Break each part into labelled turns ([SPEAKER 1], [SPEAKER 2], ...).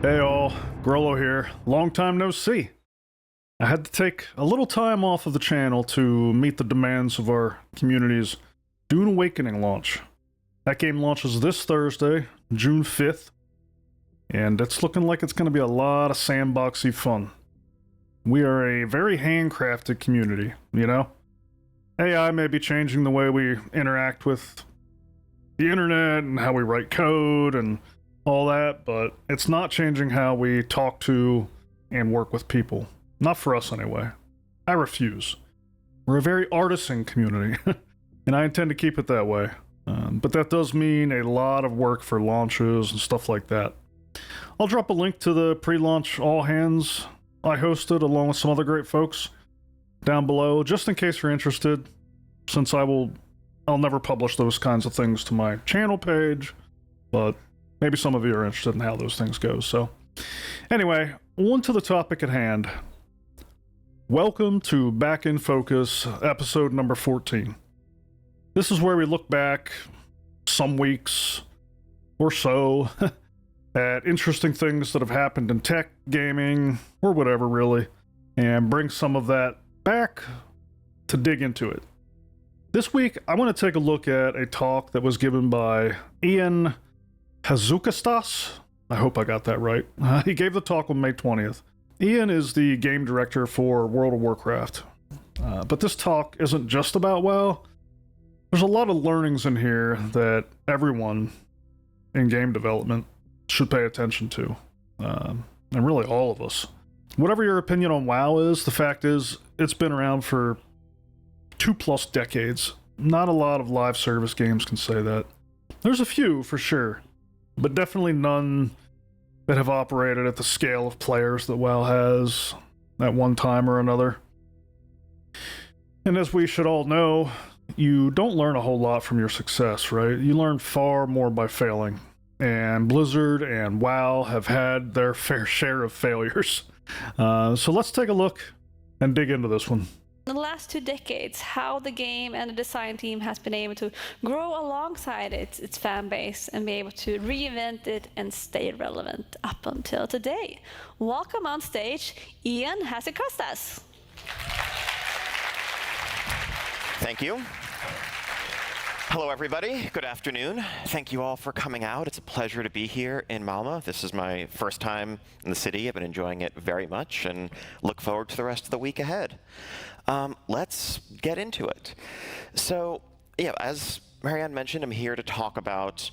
[SPEAKER 1] Hey all, Grolo here. Long time no see. I had to take a little time off of the channel to meet the demands of our community's Dune Awakening launch. That game launches this Thursday, June 5th, and it's looking like it's going to be a lot of sandboxy fun. We are a very handcrafted community, you know? AI may be changing the way we interact with the internet and how we write code and all that, but it's not changing how we talk to and work with people. Not for us, anyway. I refuse. We're a very artisan community, and I intend to keep it that way. But that does mean a lot of work for launches and stuff like that. I'll drop a link to the pre-launch all-hands I hosted along with some other great folks down below, just in case you're interested, since I'll never publish those kinds of things to my channel page, but maybe some of you are interested in how those things go. So anyway, on to the topic at hand. Welcome to Back in Focus, episode number 14. This is where we look back some weeks or so at interesting things that have happened in tech, gaming, or whatever really, and bring some of that back to dig into it. This week, I want to take a look at a talk that was given by Ian Hazzikostas. I hope I got that right. He gave the talk on May 20th. Ian is the game director for World of Warcraft. But this talk isn't just about WoW. There's a lot of learnings in here that everyone in game development should pay attention to. And really all of us. Whatever your opinion on WoW is, the fact is, it's been around for 2+ decades. Not a lot of live service games can say that. There's a few, for sure, but definitely none that have operated at the scale of players that WoW has at one time or another. And as we should all know, you don't learn a whole lot from your success, right? You learn far more by failing. And Blizzard and WoW have had their fair share of failures. So let's take a look and dig into this one.
[SPEAKER 2] In the last 2 decades, how the game and the design team has been able to grow alongside its fan base and be able to reinvent it and stay relevant up until today. Welcome on stage, Ian Hazzikostas.
[SPEAKER 3] Thank you. Hello, everybody. Good afternoon. Thank you all for coming out. It's a pleasure to be here in Malmö. This is my first time in the city. I've been enjoying it very much and look forward to the rest of the week ahead. Let's get into it. So, yeah, as Marianne mentioned, I'm here to talk about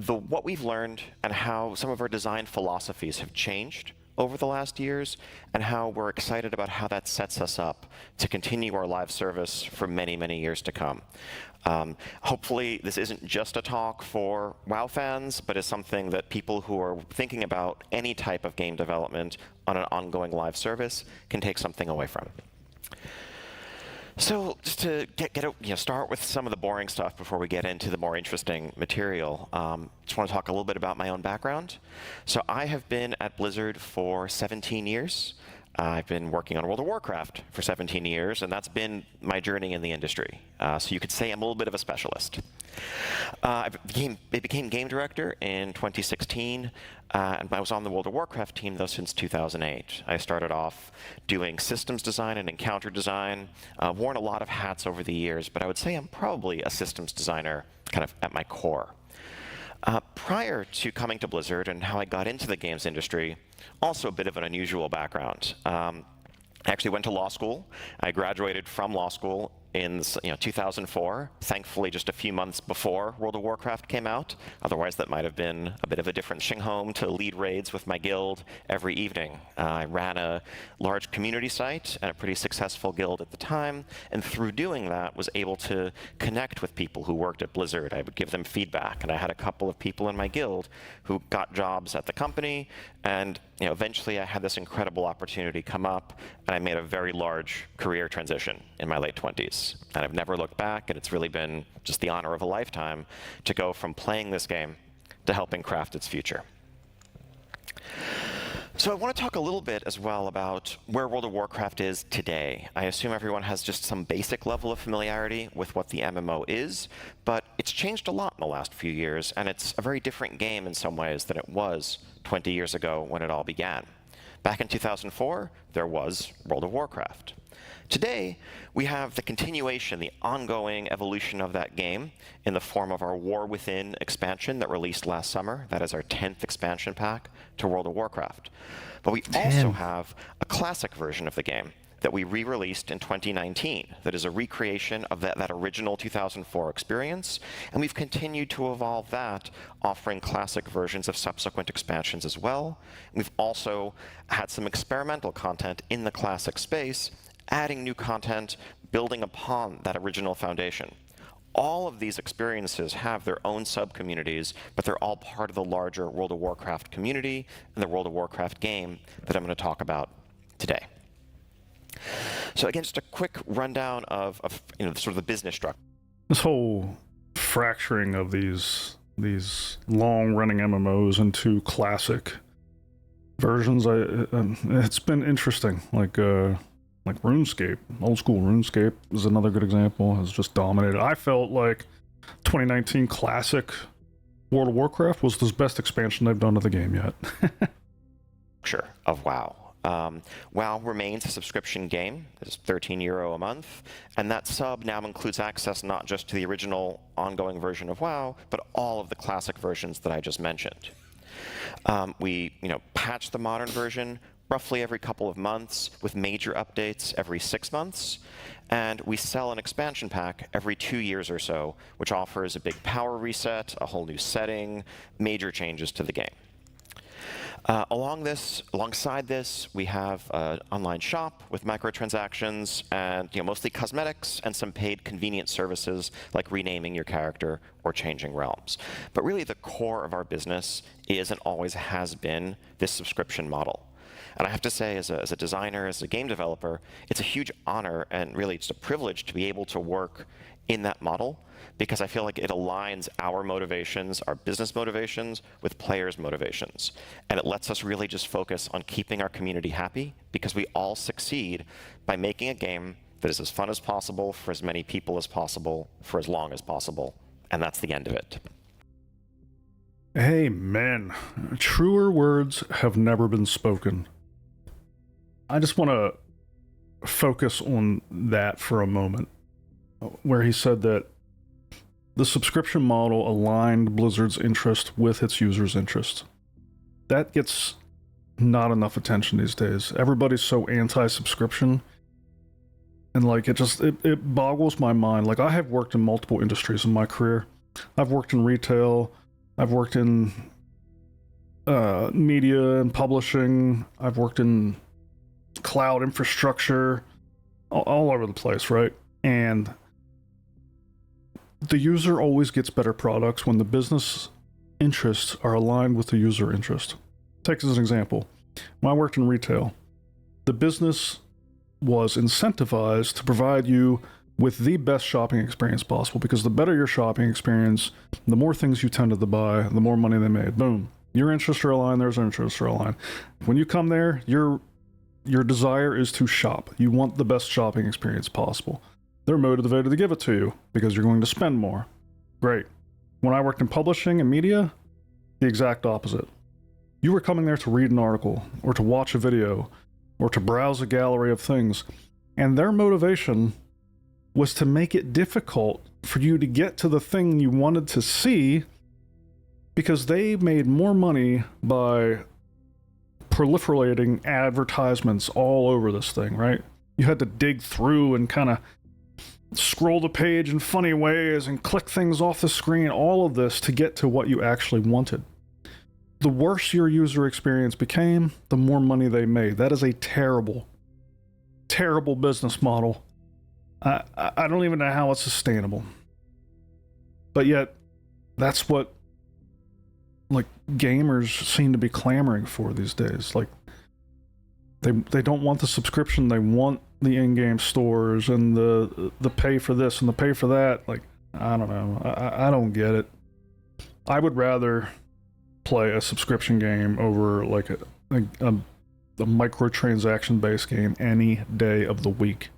[SPEAKER 3] what we've learned and how some of our design philosophies have changed over the last years, and how we're excited about how that sets us up to continue our live service for many, many years to come. Hopefully, this isn't just a talk for WoW fans, but is something that people who are thinking about any type of game development on an ongoing live service can take something away from. So just to start with some of the boring stuff before we get into the more interesting material, just want to talk a little bit about my own background. So I have been at Blizzard for 17 years. I've been working on World of Warcraft for 17 years, and that's been my journey in the industry. So you could say I'm a little bit of a specialist. I became game director in 2016, and I was on the World of Warcraft team, though, since 2008. I started off doing systems design and encounter design, worn a lot of hats over the years, but I would say I'm probably a systems designer kind of at my core. Prior to coming to Blizzard and how I got into the games industry, also a bit of an unusual background. I actually went to law school. I graduated from law school in 2004, thankfully just a few months before World of Warcraft came out. Otherwise, that might have been a bit of a different home to lead raids with my guild every evening. I ran a large community site and a pretty successful guild at the time, and through doing that, was able to connect with people who worked at Blizzard. I would give them feedback, and I had a couple of people in my guild who got jobs at the company, and eventually I had this incredible opportunity come up, and I made a very large career transition in my late 20s. And I've never looked back, and it's really been just the honor of a lifetime to go from playing this game to helping craft its future. So I want to talk a little bit as well about where World of Warcraft is today. I assume everyone has just some basic level of familiarity with what the MMO is, but it's changed a lot in the last few years, and it's a very different game in some ways than it was 20 years ago when it all began. Back in 2004, there was World of Warcraft. Today, we have the continuation, the ongoing evolution of that game in the form of our War Within expansion that released last summer. That is our 10th expansion pack to World of Warcraft. But we also have a classic version of the game that we re-released in 2019 that is a recreation of that original 2004 experience, and we've continued to evolve that, offering classic versions of subsequent expansions as well. We've also had some experimental content in the classic space, adding new content, building upon that original foundation. All of these experiences have their own sub-communities, but they're all part of the larger World of Warcraft community and the World of Warcraft game that I'm going to talk about today. So again, just a quick rundown of sort of the business structure.
[SPEAKER 1] This whole fracturing of these long-running MMOs into classic versions, it's been interesting. Like RuneScape, old school RuneScape is another good example, has just dominated. I felt like 2019 classic World of Warcraft was the best expansion they've done to the game yet.
[SPEAKER 3] Sure, of WoW. WoW remains a subscription game. It's €13 a month, and that sub now includes access not just to the original ongoing version of WoW, but all of the classic versions that I just mentioned. We patch the modern version roughly every couple of months, with major updates every 6 months, and we sell an expansion pack every 2 years or so, which offers a big power reset, a whole new setting, major changes to the game. Alongside this, we have an online shop with microtransactions and mostly cosmetics and some paid convenient services like renaming your character or changing realms. But really the core of our business is and always has been this subscription model. And I have to say, as a designer, as a game developer, it's a huge honor and really it's a privilege to be able to work in that model, because I feel like it aligns our motivations, our business motivations, with players' motivations. And it lets us really just focus on keeping our community happy, because we all succeed by making a game that is as fun as possible for as many people as possible for as long as possible. And that's the end of it.
[SPEAKER 1] Amen. Truer words have never been spoken. I just want to focus on that for a moment, where he said that the subscription model aligned Blizzard's interest with its users' interest. That gets not enough attention these days. Everybody's so anti-subscription, and it boggles my mind. Like, I have worked in multiple industries in my career. I've worked in retail, I've worked in media and publishing, I've worked in cloud infrastructure, all over the place, right? And the user always gets better products when the business interests are aligned with the user interest. Take as an example, when I worked in retail, the business was incentivized to provide you with the best shopping experience possible, because the better your shopping experience, the more things you tended to buy, the more money they made. Boom. Your interests are aligned, theirs interests are aligned. When you come there, your desire is to shop. You want the best shopping experience possible. They're motivated to give it to you because you're going to spend more. Great. When I worked in publishing and media, the exact opposite. You were coming there to read an article, or to watch a video, or to browse a gallery of things, and their motivation was to make it difficult for you to get to the thing you wanted to see, because they made more money by proliferating advertisements all over this thing, right? You had to dig through and kind of scroll the page in funny ways and click things off the screen, all of this to get to what you actually wanted. The worse your user experience became, the more money they made. That is a terrible, terrible business model. I don't even know how it's sustainable. But yet, that's what gamers seem to be clamoring for these days. They don't want the subscription, they want the in-game stores and the pay for this and the pay for that. I don't know. I don't get it. I would rather play a subscription game over a a microtransaction-based game any day of the week.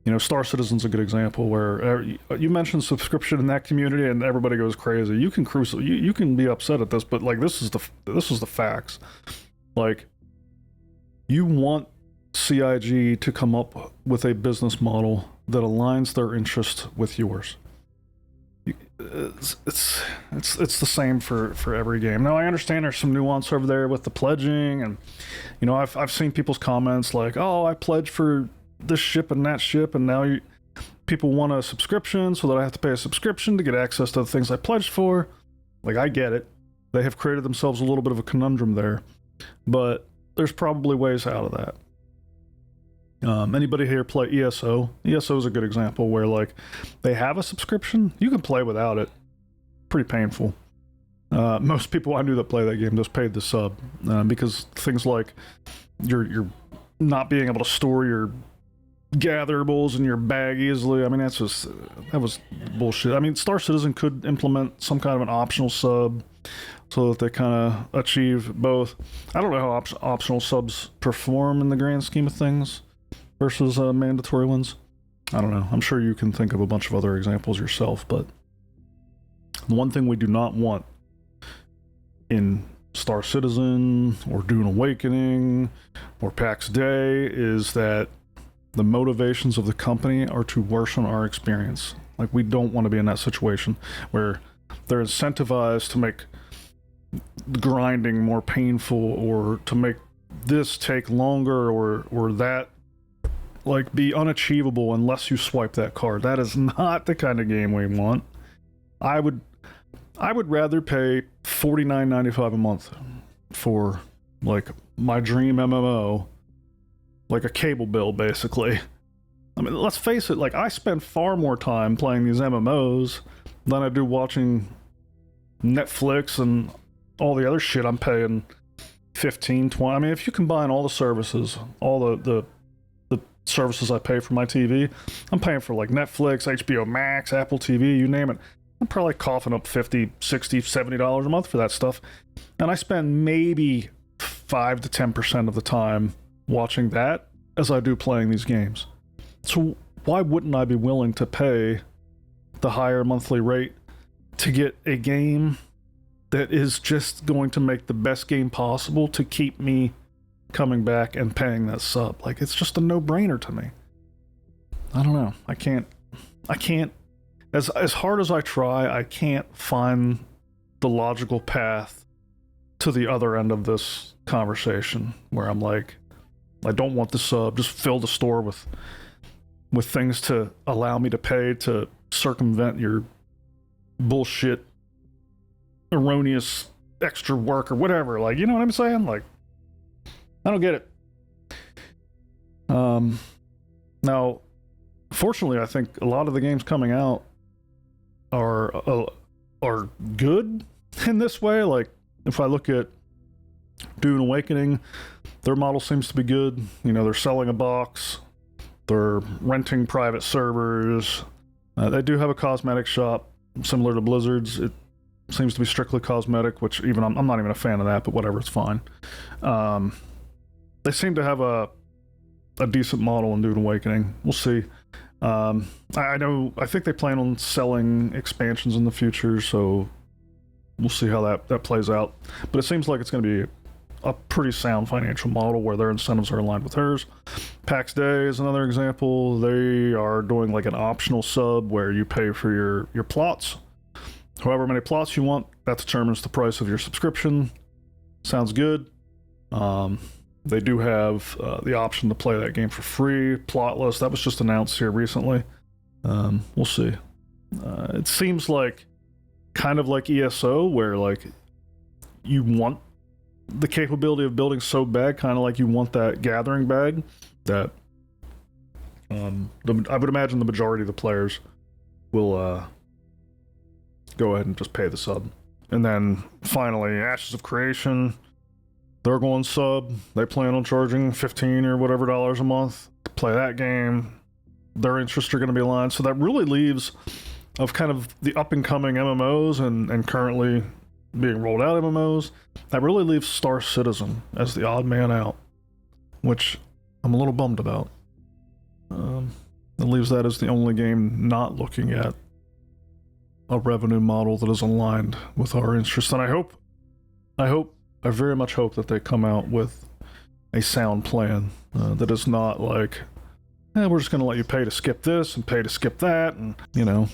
[SPEAKER 1] You know, Star Citizen's a good example where you mentioned subscription in that community and everybody goes crazy. You can you can be upset at this, but like this is the facts. Like, you want CIG to come up with a business model that aligns their interest with yours. It's the same for every game. Now I understand there's some nuance over there with the pledging, and you know I've seen people's comments like, oh, I pledged for this ship and that ship, and now people want a subscription, so that I have to pay a subscription to get access to the things I pledged for. Like, I get it. They have created themselves a little bit of a conundrum there, but there's probably ways out of that. Anybody here play ESO? ESO is a good example where, like, they have a subscription. You can play without it. Pretty painful. Most people I knew that play that game just paid the sub because things like you're not being able to store your gatherables in your bag easily. I mean, that was bullshit. I mean, Star Citizen could implement some kind of an optional sub so that they kind of achieve both. I don't know how optional subs perform in the grand scheme of things versus mandatory ones. I don't know. I'm sure you can think of a bunch of other examples yourself, but the one thing we do not want in Star Citizen or Dune Awakening or PAX Day is that the motivations of the company are to worsen our experience. Like, we don't want to be in that situation where they're incentivized to make grinding more painful or to make this take longer or that like be unachievable unless you swipe that card. That is not the kind of game we want. I would rather pay $49.95 a month for like my dream MMO, like a cable bill basically. I mean, let's face it, like I spend far more time playing these MMOs than I do watching Netflix and all the other shit I'm paying 15, 20. I mean, if you combine all the services, all the services I pay for my TV, I'm paying for like Netflix, HBO Max, Apple TV, you name it. I'm probably coughing up $50, $60, $70 a month for that stuff. And I spend maybe 5 to 10% of the time watching that as I do playing these games. So why wouldn't I be willing to pay the higher monthly rate to get a game that is just going to make the best game possible to keep me coming back and paying that sub? Like, it's just a no-brainer to me. I don't know. I can't as hard as I try, I can't find the logical path to the other end of this conversation where I'm like, I don't want the sub, just fill the store with things to allow me to pay to circumvent your bullshit erroneous extra work or whatever. Like, you know what I'm saying? Like, I don't get it. Now, fortunately, I think a lot of the games coming out are good in this way. Like, if I look at Dune Awakening, their model seems to be good. You know, they're selling a box, they're renting private servers. They do have a cosmetic shop similar to Blizzard's. It seems to be strictly cosmetic, which even I'm not even a fan of that, but whatever, it's fine. They seem to have a decent model in Dune Awakening. We'll see. I think they plan on selling expansions in the future, so we'll see how that plays out. But it seems like it's going to be a pretty sound financial model where their incentives are aligned with hers. PAX Day is another example. They are doing like an optional sub where you pay for your plots. However many plots you want, that determines the price of your subscription. Sounds good. They do have the option to play that game for free, plotless. That was just announced here recently. We'll see. It seems like kind of like ESO, where like you want the capability of building so bad, kind of like you want that gathering bag, that I would imagine the majority of the players will go ahead and just pay the sub. And then finally, Ashes of Creation, they're going sub. They plan on charging $15 or whatever dollars a month to play that game. Their interests are going to be aligned. So that really leaves of kind of the up-and-coming MMOs and currently being rolled out MMOs, that really leaves Star Citizen as the odd man out. which I'm a little bummed about. It leaves that as the only game not looking at a revenue model that is aligned with our interests. And I very much hope that they come out with a sound plan that is not like, we're just going to let you pay to skip this and pay to skip that, and, you know,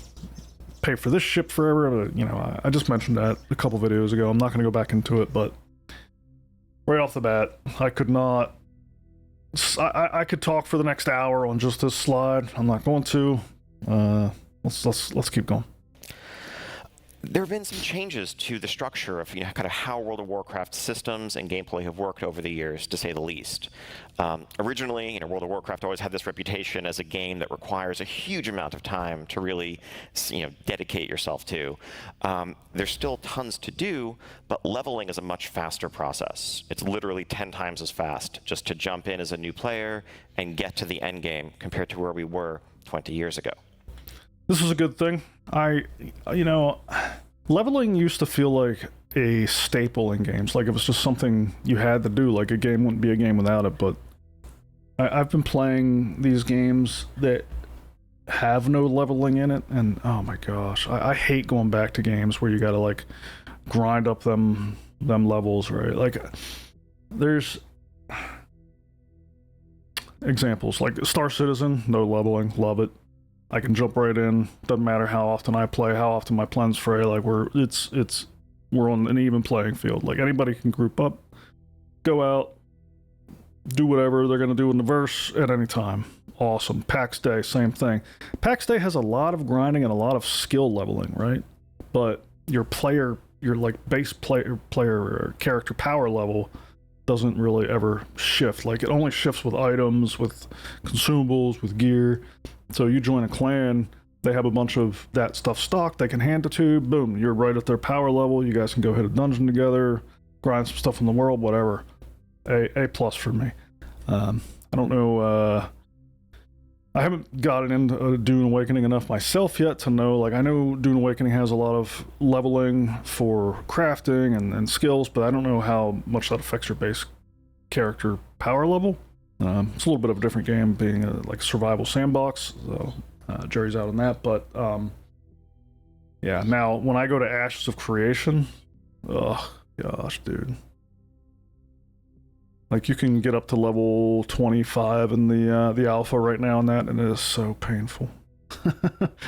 [SPEAKER 1] pay for this ship forever. But, you know, I just mentioned that a couple videos ago. I'm not going to go back into it, but right off the bat, I could not. I could talk for the next hour on just this slide. I'm not going to. Let's keep going.
[SPEAKER 3] There have been some changes to the structure of kind of how World of Warcraft systems and gameplay have worked over the years, to say the least. Originally, World of Warcraft always had this reputation as a game that requires a huge amount of time to really, dedicate yourself to. There's still tons to do, but leveling is a much faster process. It's literally 10 times as fast just to jump in as a new player and get to the end game compared to where we were 20 years ago.
[SPEAKER 1] This is a good thing. Leveling used to feel like a staple in games. Like it was just something you had to do. Like a game wouldn't be a game without it. But I've been playing these games that have no leveling in it, and oh my gosh, I hate going back to games where you gotta like grind up them levels, right? Like there's examples like Star Citizen, no leveling, love it. I can jump right in. Doesn't matter how often I play, how often my plans fray. Like we're on an even playing field. Like anybody can group up, go out, do whatever they're gonna do in the verse at any time. Awesome. PAX Day, same thing. PAX Day has a lot of grinding and a lot of skill leveling, right? But your like base player or character power level doesn't really ever shift. Like it only shifts with items, with consumables, with gear. So you join a clan, they have a bunch of that stuff stocked, they can hand it to you, boom, you're right at their power level, you guys can go hit a dungeon together, grind some stuff in the world, whatever. A plus for me. I don't know, I haven't gotten into Dune Awakening enough myself yet to know, like I know Dune Awakening has a lot of leveling for crafting and skills, but I don't know how much that affects your base character power level. It's a little bit of a different game, being like a survival sandbox, so Jerry's out on that, but yeah, now when I go to Ashes of Creation, oh gosh, dude. Like you can get up to level 25 in the alpha right now in that, and it is so painful.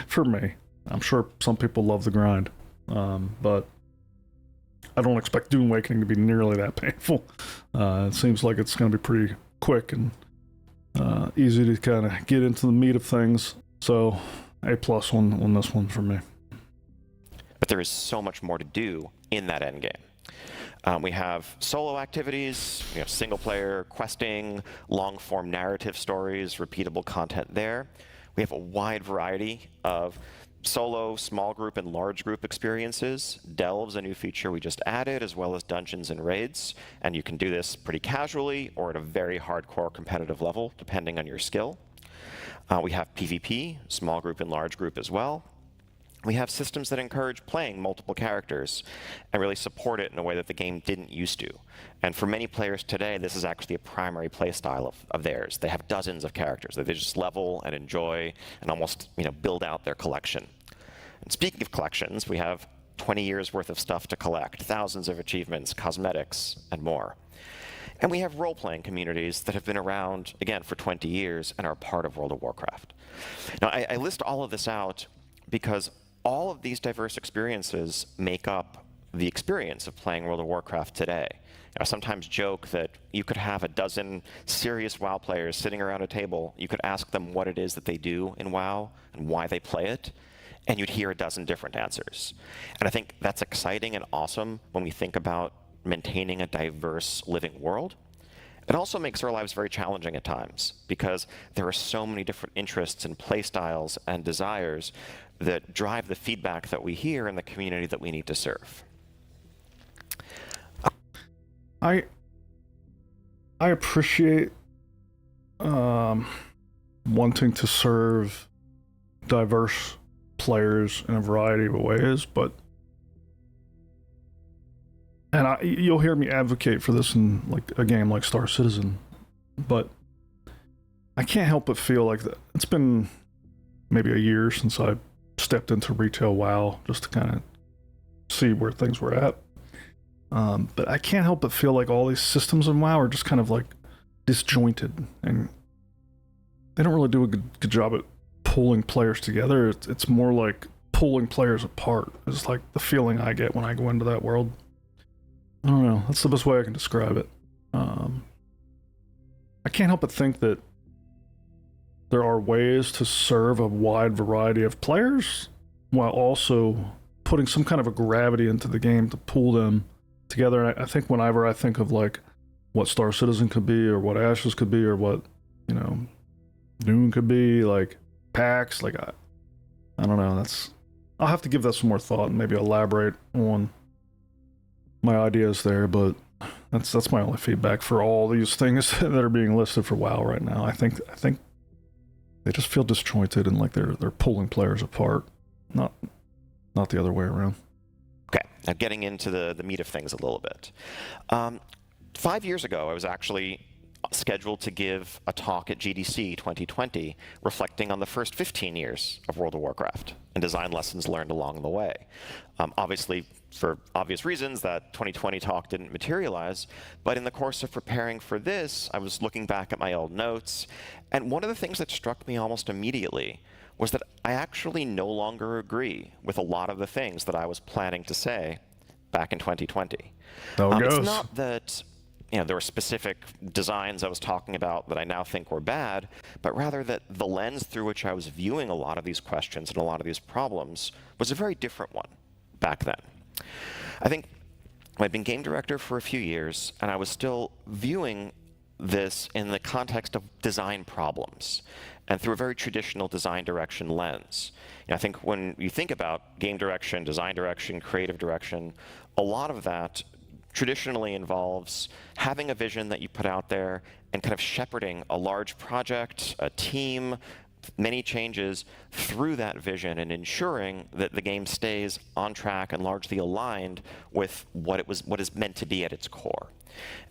[SPEAKER 1] For me. I'm sure some people love the grind, but I don't expect Dune Awakening to be nearly that painful. It seems like it's going to be pretty quick and easy to kind of get into the meat of things. So A+ on this one for me.
[SPEAKER 3] But there is so much more to do in that endgame. We have solo activities, single player questing, long form narrative stories, repeatable content there. We have a wide variety of solo, small group, and large group experiences. Delve's a new feature we just added, as well as dungeons and raids. And you can do this pretty casually or at a very hardcore competitive level, depending on your skill. We have PvP, small group and large group as well. We have systems that encourage playing multiple characters and really support it in a way that the game didn't used to. And for many players today, this is actually a primary play style of theirs. They have dozens of characters that they just level and enjoy and almost build out their collection. And speaking of collections, we have 20 years worth of stuff to collect, thousands of achievements, cosmetics, and more. And we have role-playing communities that have been around, again, for 20 years and are part of World of Warcraft. Now, I list all of this out because all of these diverse experiences make up the experience of playing World of Warcraft today. I sometimes joke that you could have a dozen serious WoW players sitting around a table. You could ask them what it is that they do in WoW and why they play it, and you'd hear a dozen different answers. And I think that's exciting and awesome when we think about maintaining a diverse living world. It also makes our lives very challenging at times because there are so many different interests and play styles and desires that drive the feedback that we hear in the community that we need to serve.
[SPEAKER 1] I appreciate wanting to serve diverse players in a variety of ways, but you'll hear me advocate for this in like a game like Star Citizen. but I can't help but feel like it's been maybe a year since I stepped into retail WoW just to kind of see where things were at. But I can't help but feel like all these systems in WoW are just kind of like disjointed, and they don't really do a good job at pulling players together. It's more like pulling players apart. It's like the feeling I get when I go into that world. I don't know. That's the best way I can describe it. I can't help but think that there are ways to serve a wide variety of players while also putting some kind of a gravity into the game to pull them together. And I think whenever I think of like what Star Citizen could be, or what Ashes could be, or what, you know, Dune could be, like PAX, like I don't know. I'll have to give that some more thought and maybe elaborate on my ideas there, but that's my only feedback for all these things that are being listed for WoW right now. I think they just feel disjointed and like they're pulling players apart, not the other way around.
[SPEAKER 3] Okay, now getting into the meat of things a little bit. 5 years ago, I was actually scheduled to give a talk at GDC 2020 reflecting on the first 15 years of World of Warcraft and design lessons learned along the way. Obviously, for obvious reasons, that 2020 talk didn't materialize, but in the course of preparing for this, I was looking back at my old notes, and one of the things that struck me almost immediately was that I actually no longer agree with a lot of the things that I was planning to say back in 2020. It's not that there were specific designs I was talking about that I now think were bad, but rather that the lens through which I was viewing a lot of these questions and a lot of these problems was a very different one back then. I think I'd been game director for a few years, and I was still viewing this in the context of design problems and through a very traditional design direction lens. I think when you think about game direction, design direction, creative direction, a lot of that traditionally involves having a vision that you put out there and kind of shepherding a large project, a team, many changes through that vision and ensuring that the game stays on track and largely aligned with what is meant to be at its core.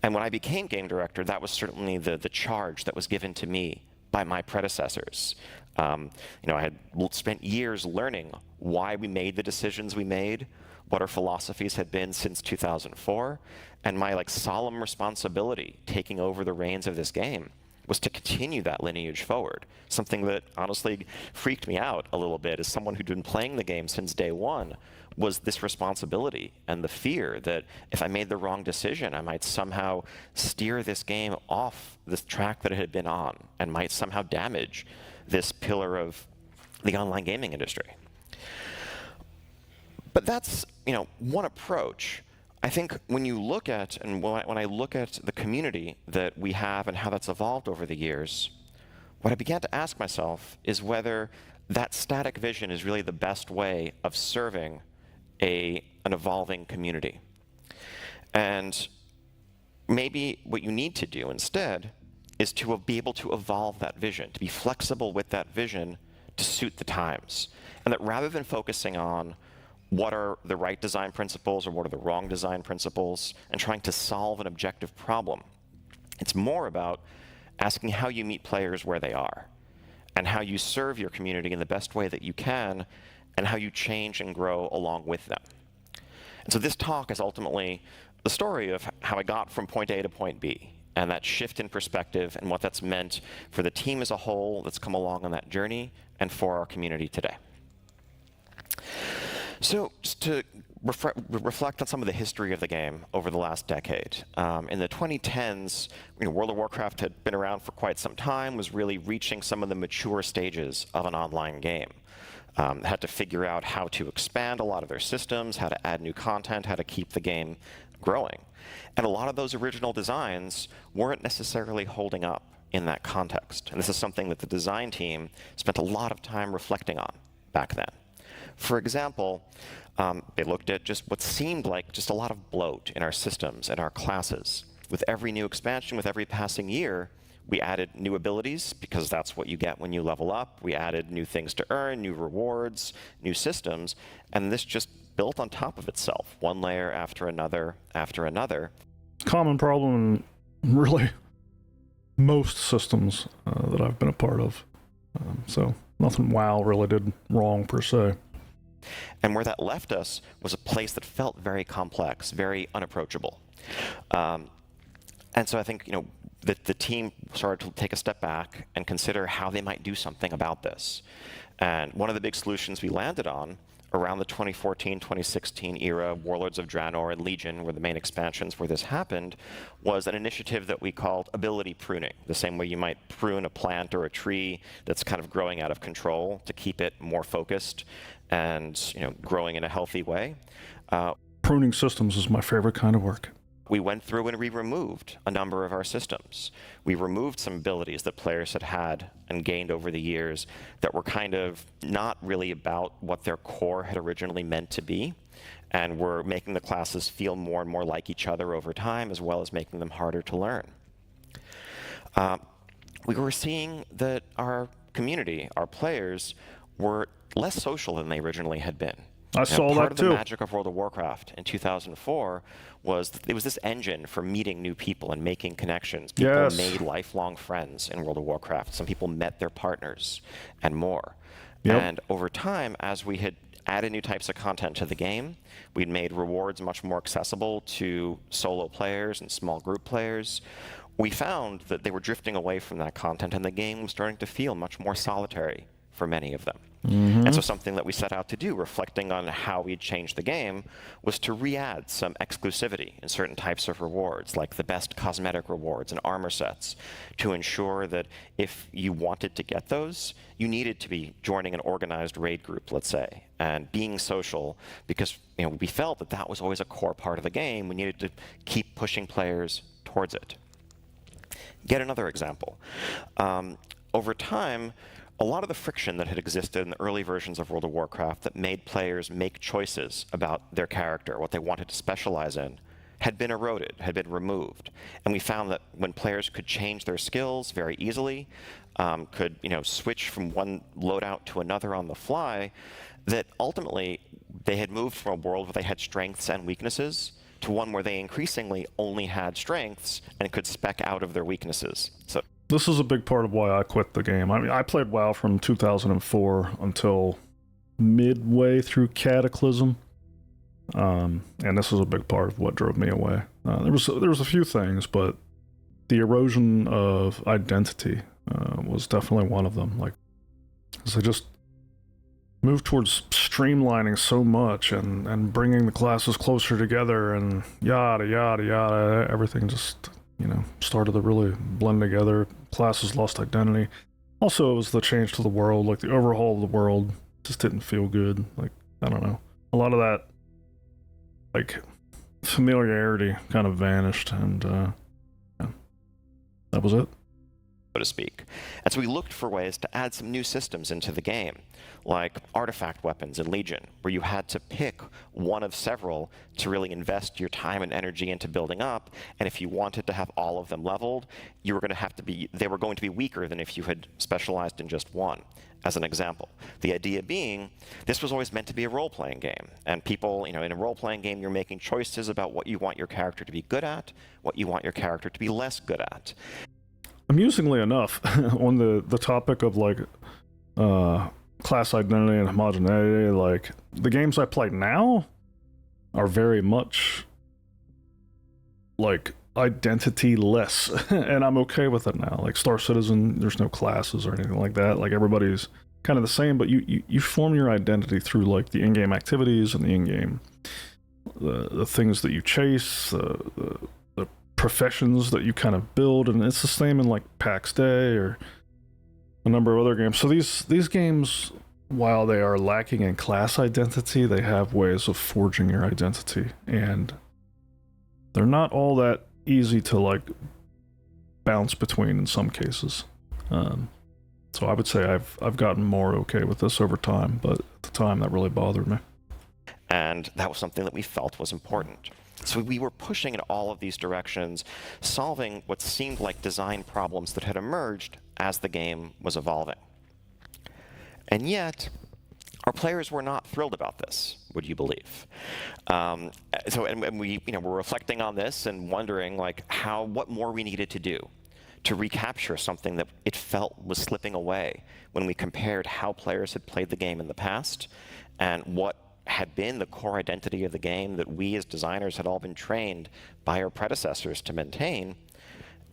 [SPEAKER 3] And when I became game director, that was certainly the charge that was given to me by my predecessors. I had spent years learning why we made the decisions we made, what our philosophies had been since 2004, and my solemn responsibility taking over the reins of this game was to continue that lineage forward. Something that honestly freaked me out a little bit as someone who'd been playing the game since day one, was this responsibility and the fear that if I made the wrong decision, I might somehow steer this game off this track that it had been on and might somehow damage this pillar of the online gaming industry. But that's, one approach. I think when you look at, and when I look at the community that we have and how that's evolved over the years, what I began to ask myself is whether that static vision is really the best way of serving an evolving community. And maybe what you need to do instead is to be able to evolve that vision, to be flexible with that vision to suit the times. And that rather than focusing on what are the right design principles or what are the wrong design principles and trying to solve an objective problem, it's more about asking how you meet players where they are and how you serve your community in the best way that you can and how you change and grow along with them. And so this talk is ultimately the story of how I got from point A to point B and that shift in perspective and what that's meant for the team as a whole that's come along on that journey and for our community today. So just to reflect on some of the history of the game over the last decade. In the 2010s, World of Warcraft had been around for quite some time, was really reaching some of the mature stages of an online game. Had to figure out how to expand a lot of their systems, how to add new content, how to keep the game growing. And a lot of those original designs weren't necessarily holding up in that context. And this is something that the design team spent a lot of time reflecting on back then. For example, they looked at just what seemed like just a lot of bloat in our systems and our classes. With every new expansion, with every passing year, we added new abilities because that's what you get when you level up. We added new things to earn, new rewards, new systems, and this just built on top of itself, one layer after another after another.
[SPEAKER 1] Common problem, really most systems that I've been a part of. So nothing WoW really did wrong per se.
[SPEAKER 3] And where that left us was a place that felt very complex, very unapproachable. And so I think, the team started to take a step back and consider how they might do something about this. And one of the big solutions we landed on around the 2014-2016 era, Warlords of Draenor and Legion were the main expansions where this happened, was an initiative that we called ability pruning, the same way you might prune a plant or a tree that's kind of growing out of control to keep it more focused and growing in a healthy way.
[SPEAKER 1] Pruning systems is my favorite kind of work.
[SPEAKER 3] We went through and we removed a number of our systems. We removed some abilities that players had and gained over the years that were kind of not really about what their core had originally meant to be, and were making the classes feel more and more like each other over time, as well as making them harder to learn. We were seeing that our community, our players, were less social than they originally had been.
[SPEAKER 1] I saw that too.
[SPEAKER 3] Part of the magic of World of Warcraft in 2004 was it was this engine for meeting new people and making connections. People made lifelong friends in World of Warcraft. Some people met their partners and more.
[SPEAKER 1] Yep.
[SPEAKER 3] And over time, as we had added new types of content to the game, we'd made rewards much more accessible to solo players and small group players. We found that they were drifting away from that content, and the game was starting to feel much more solitary for many of them.
[SPEAKER 1] Mm-hmm.
[SPEAKER 3] And so something that we set out to do, reflecting on how we'd changed the game, was to re-add some exclusivity in certain types of rewards, like the best cosmetic rewards and armor sets, to ensure that if you wanted to get those, you needed to be joining an organized raid group, let's say, and being social, because we felt that that was always a core part of the game. We needed to keep pushing players towards it. Get another example. Over time, a lot of the friction that had existed in the early versions of World of Warcraft that made players make choices about their character, what they wanted to specialize in, had been eroded, had been removed. And we found that when players could change their skills very easily, could switch from one loadout to another on the fly, that ultimately they had moved from a world where they had strengths and weaknesses to one where they increasingly only had strengths and could spec out of their weaknesses. So
[SPEAKER 1] this is a big part of why I quit the game. I mean, I played WoW from 2004 until midway through Cataclysm, and this is a big part of what drove me away. There was a few things, but the erosion of identity was definitely one of them. Like, because I just moved towards streamlining so much and bringing the classes closer together and yada yada yada. Everything just started to really blend together. Classes lost identity. Also, it was the change to the world, like the overhaul of the world just didn't feel good. Like, I don't know. A lot of that, like, familiarity kind of vanished, and that was it.
[SPEAKER 3] So to speak. And so we looked for ways to add some new systems into the game, like artifact weapons in Legion, where you had to pick one of several to really invest your time and energy into building up, and if you wanted to have all of them leveled, they were going to be weaker than if you had specialized in just one, as an example. The idea being, this was always meant to be a role-playing game, and people, in a role-playing game, you're making choices about what you want your character to be good at, what you want your character to be less good at.
[SPEAKER 1] Amusingly enough, on the topic of like class identity and homogeneity, like the games I play now are very much like identity-less, and I'm okay with it now. Like Star Citizen, there's no classes or anything like that. Like everybody's kind of the same, but you form your identity through like the in-game activities and the in-game the things that you chase, the professions that you kind of build, and it's the same in like PAX Day or a number of other games. So these games, while they are lacking in class identity, they have ways of forging your identity, and they're not all that easy to like bounce between in some cases. So I would say I've gotten more okay with this over time, but at the time that really bothered me.
[SPEAKER 3] And that was something that we felt was important. So we were pushing in all of these directions, solving what seemed like design problems that had emerged as the game was evolving. And yet, our players were not thrilled about this, would you believe? And we were reflecting on this and wondering like what more we needed to do to recapture something that it felt was slipping away when we compared how players had played the game in the past and what had been the core identity of the game that we as designers had all been trained by our predecessors to maintain.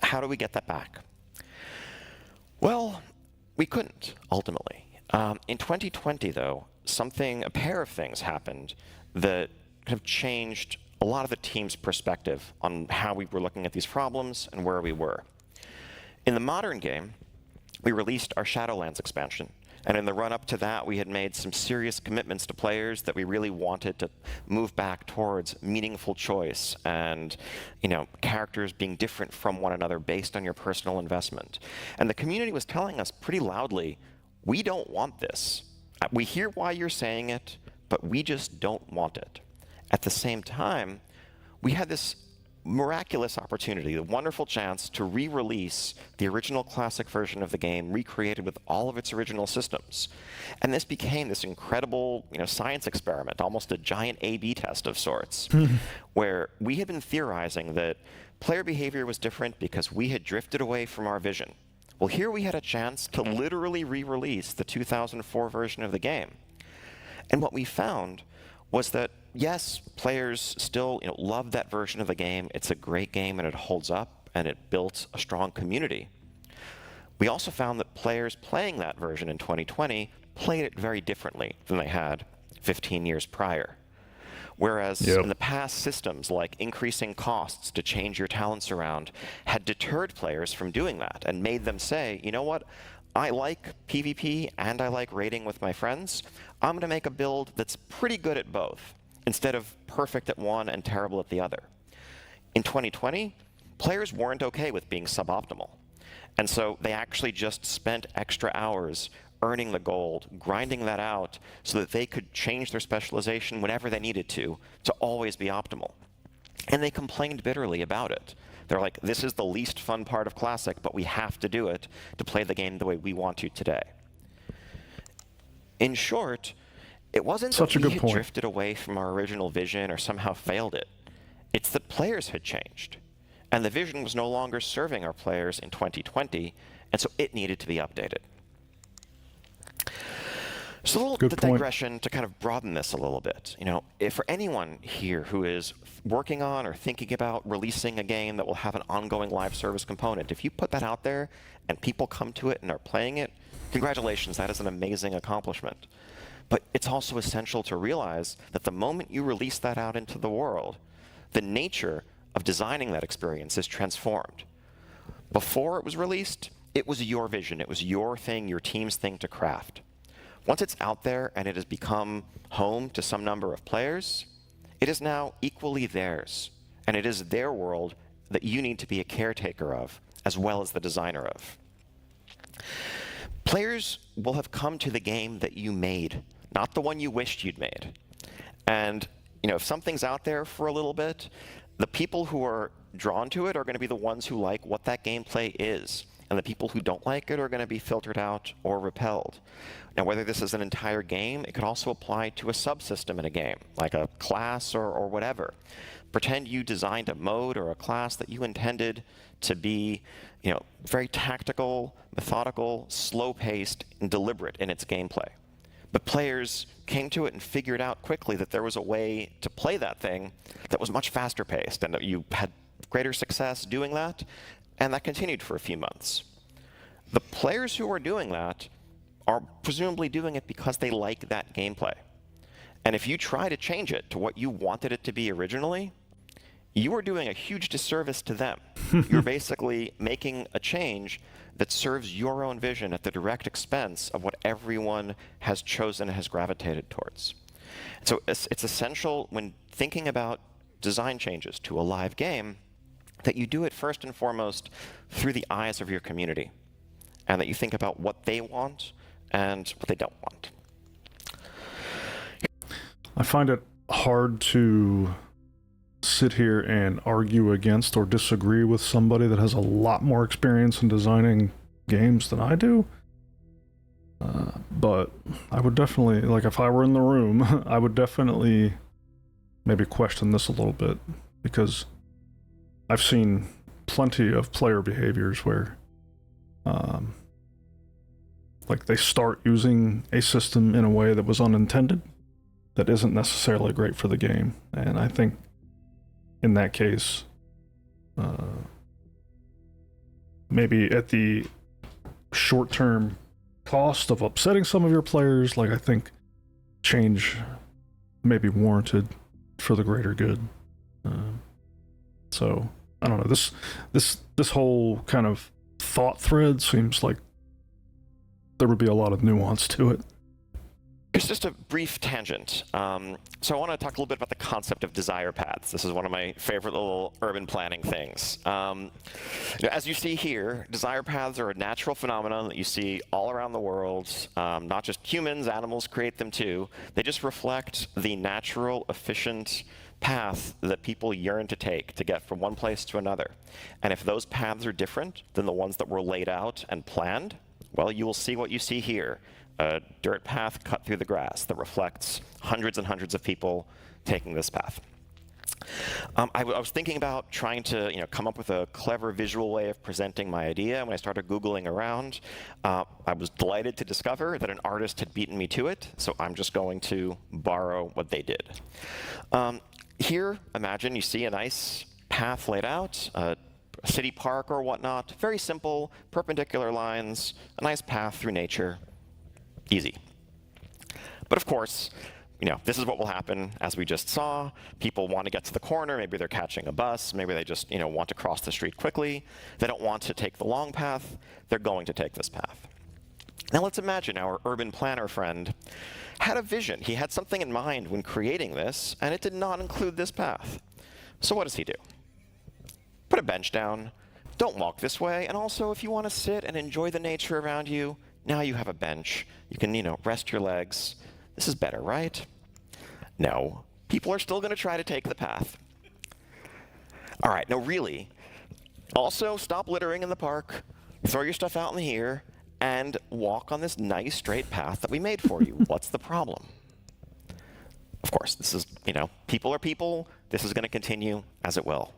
[SPEAKER 3] How do we get that back? Well, we couldn't, ultimately. In 2020, though, a pair of things happened that kind of changed a lot of the team's perspective on how we were looking at these problems and where we were. In the modern game, we released our Shadowlands expansion. And in the run-up to that, we had made some serious commitments to players that we really wanted to move back towards meaningful choice and, characters being different from one another based on your personal investment. And the community was telling us pretty loudly, we don't want this. We hear why you're saying it, but we just don't want it. At the same time, we had this miraculous opportunity, the wonderful chance to re-release the original classic version of the game, recreated with all of its original systems. And this became this incredible, science experiment, almost a giant A/B test of sorts, where we had been theorizing that player behavior was different because we had drifted away from our vision. Well, here we had a chance to literally re-release the 2004 version of the game. And what we found was that, yes, players still love that version of the game. It's a great game and it holds up and it built a strong community. We also found that players playing that version in 2020 played it very differently than they had 15 years prior. Whereas in the past, systems like increasing costs to change your talents around had deterred players from doing that and made them say, you know what, I like PvP and I like raiding with my friends. I'm going to make a build that's pretty good at both, instead of perfect at one and terrible at the other. In 2020, players weren't okay with being suboptimal. And so they actually just spent extra hours earning the gold, grinding that out so that they could change their specialization whenever they needed to always be optimal. And they complained bitterly about it. They're like, this is the least fun part of Classic, but we have to do it to play the game the way we want to today. In short, it wasn't that we had drifted away from our original vision or somehow failed it. It's that players had changed. And the vision was no longer serving our players in 2020, and so it needed to be updated. So a little digression to kind of broaden this a little bit. If for anyone here who is working on or thinking about releasing a game that will have an ongoing live service component, if you put that out there and people come to it and are playing it, congratulations, that is an amazing accomplishment. But it's also essential to realize that the moment you release that out into the world, the nature of designing that experience is transformed. Before it was released, it was your vision, it was your thing, your team's thing to craft. Once it's out there and it has become home to some number of players, it is now equally theirs, and it is their world that you need to be a caretaker of, as well as the designer of. Players will have come to the game that you made, not the one you wished you'd made. And if something's out there for a little bit, the people who are drawn to it are going to be the ones who like what that gameplay is. And the people who don't like it are going to be filtered out or repelled. Now, whether this is an entire game, it could also apply to a subsystem in a game, like a class or whatever. Pretend you designed a mode or a class that you intended to be, very tactical, methodical, slow-paced, and deliberate in its gameplay. But players came to it and figured out quickly that there was a way to play that thing that was much faster paced, and that you had greater success doing that, and that continued for a few months. The players who are doing that are presumably doing it because they like that gameplay. And if you try to change it to what you wanted it to be originally, you are doing a huge disservice to them. You're basically making a change that serves your own vision at the direct expense of what everyone has chosen and has gravitated towards. So it's essential when thinking about design changes to a live game that you do it first and foremost through the eyes of your community, and that you think about what they want and what they don't want.
[SPEAKER 1] I find it hard to sit here and argue against or disagree with somebody that has a lot more experience in designing games than I do. But I would definitely, if I were in the room, I would definitely maybe question this a little bit, because I've seen plenty of player behaviors where like they start using a system in a way that was unintended, that isn't necessarily great for the game. And I think in that case, maybe at the short-term cost of upsetting some of your players, like I think change may be warranted for the greater good. So I don't know. This whole kind of thought thread seems like there would be a lot of nuance to it.
[SPEAKER 3] It's just a brief tangent. So I want to talk a little bit about the concept of desire paths. This is one of my favorite little urban planning things. As you see here, desire paths are a natural phenomenon that you see all around the world. Not just humans, animals create them too. They just reflect the natural, efficient path that people yearn to take to get from one place to another. And if those paths are different than the ones that were laid out and planned, well, you will see what you see here. A dirt path cut through the grass that reflects hundreds and hundreds of people taking this path. I was thinking about trying to come up with a clever visual way of presenting my idea. When I started Googling around, I was delighted to discover that an artist had beaten me to it, so I'm just going to borrow what they did. Here, imagine you see a nice path laid out, a city park or whatnot. Very simple, perpendicular lines, a nice path through nature. Easy. But of course, this is what will happen, as we just saw. People want to get to the corner. Maybe they're catching a bus. Maybe they just want to cross the street quickly. They don't want to take the long path. They're going to take this path. Now let's imagine our urban planner friend had a vision. He had something in mind when creating this, and it did not include this path. So what does he do? Put a bench down. Don't walk this way. And also, if you want to sit and enjoy the nature around you, now you have a bench. You can, rest your legs. This is better, right? No. People are still going to try to take the path. All right, no, really. Also, stop littering in the park. Throw your stuff out in here. And walk on this nice straight path that we made for you. What's the problem? Of course, this is, people are people. This is going to continue as it will.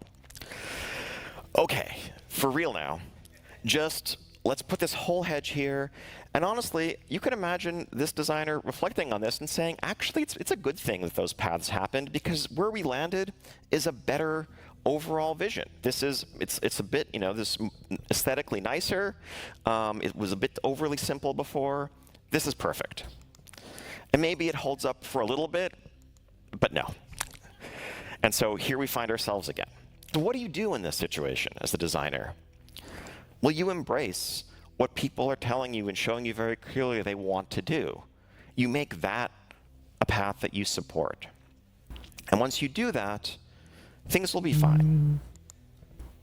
[SPEAKER 3] Okay, for real now. Just let's put this whole hedge here. And honestly, you can imagine this designer reflecting on this and saying, actually, it's a good thing that those paths happened, because where we landed is a better overall vision. It's a bit, this aesthetically nicer. It was a bit overly simple before. This is perfect. And maybe it holds up for a little bit, but no. And so here we find ourselves again. So what do you do in this situation as the designer? Well, you embrace what people are telling you and showing you very clearly they want to do. You make that a path that you support. And once you do that, things will be fine.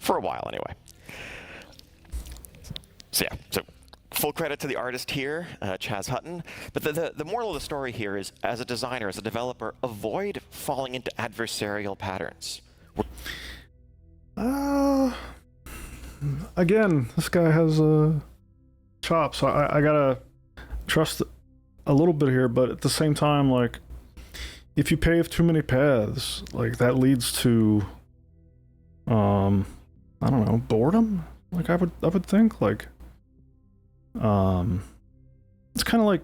[SPEAKER 3] For a while, anyway. So full credit to the artist here, Chaz Hutton. But the moral of the story here is, as a designer, as a developer, avoid falling into adversarial patterns.
[SPEAKER 1] Again, this guy has chops. I gotta trust a little bit here, but at the same time, like, if you pave too many paths, like, that leads to, I don't know, boredom? Like, I would think, like, it's kind of like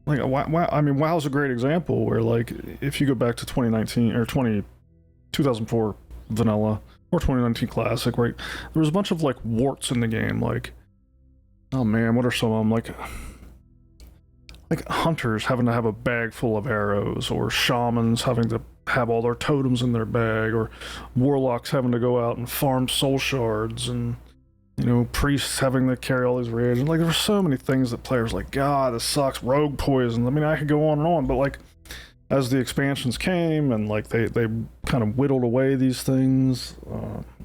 [SPEAKER 1] WoW. I mean, WoW's a great example where, like, if you go back to 2019 or 2004 vanilla or 2019 classic, right, there was a bunch of, like, warts in the game. Like, oh man, what are some of them? Like hunters having to have a bag full of arrows, or shamans having to have all their totems in their bag, or warlocks having to go out and farm soul shards, and priests having to carry all these reagents. Like, there were so many things that players like, God, this sucks. Rogue poison. I mean, I could go on and on, but like, as the expansions came and like they kind of whittled away these things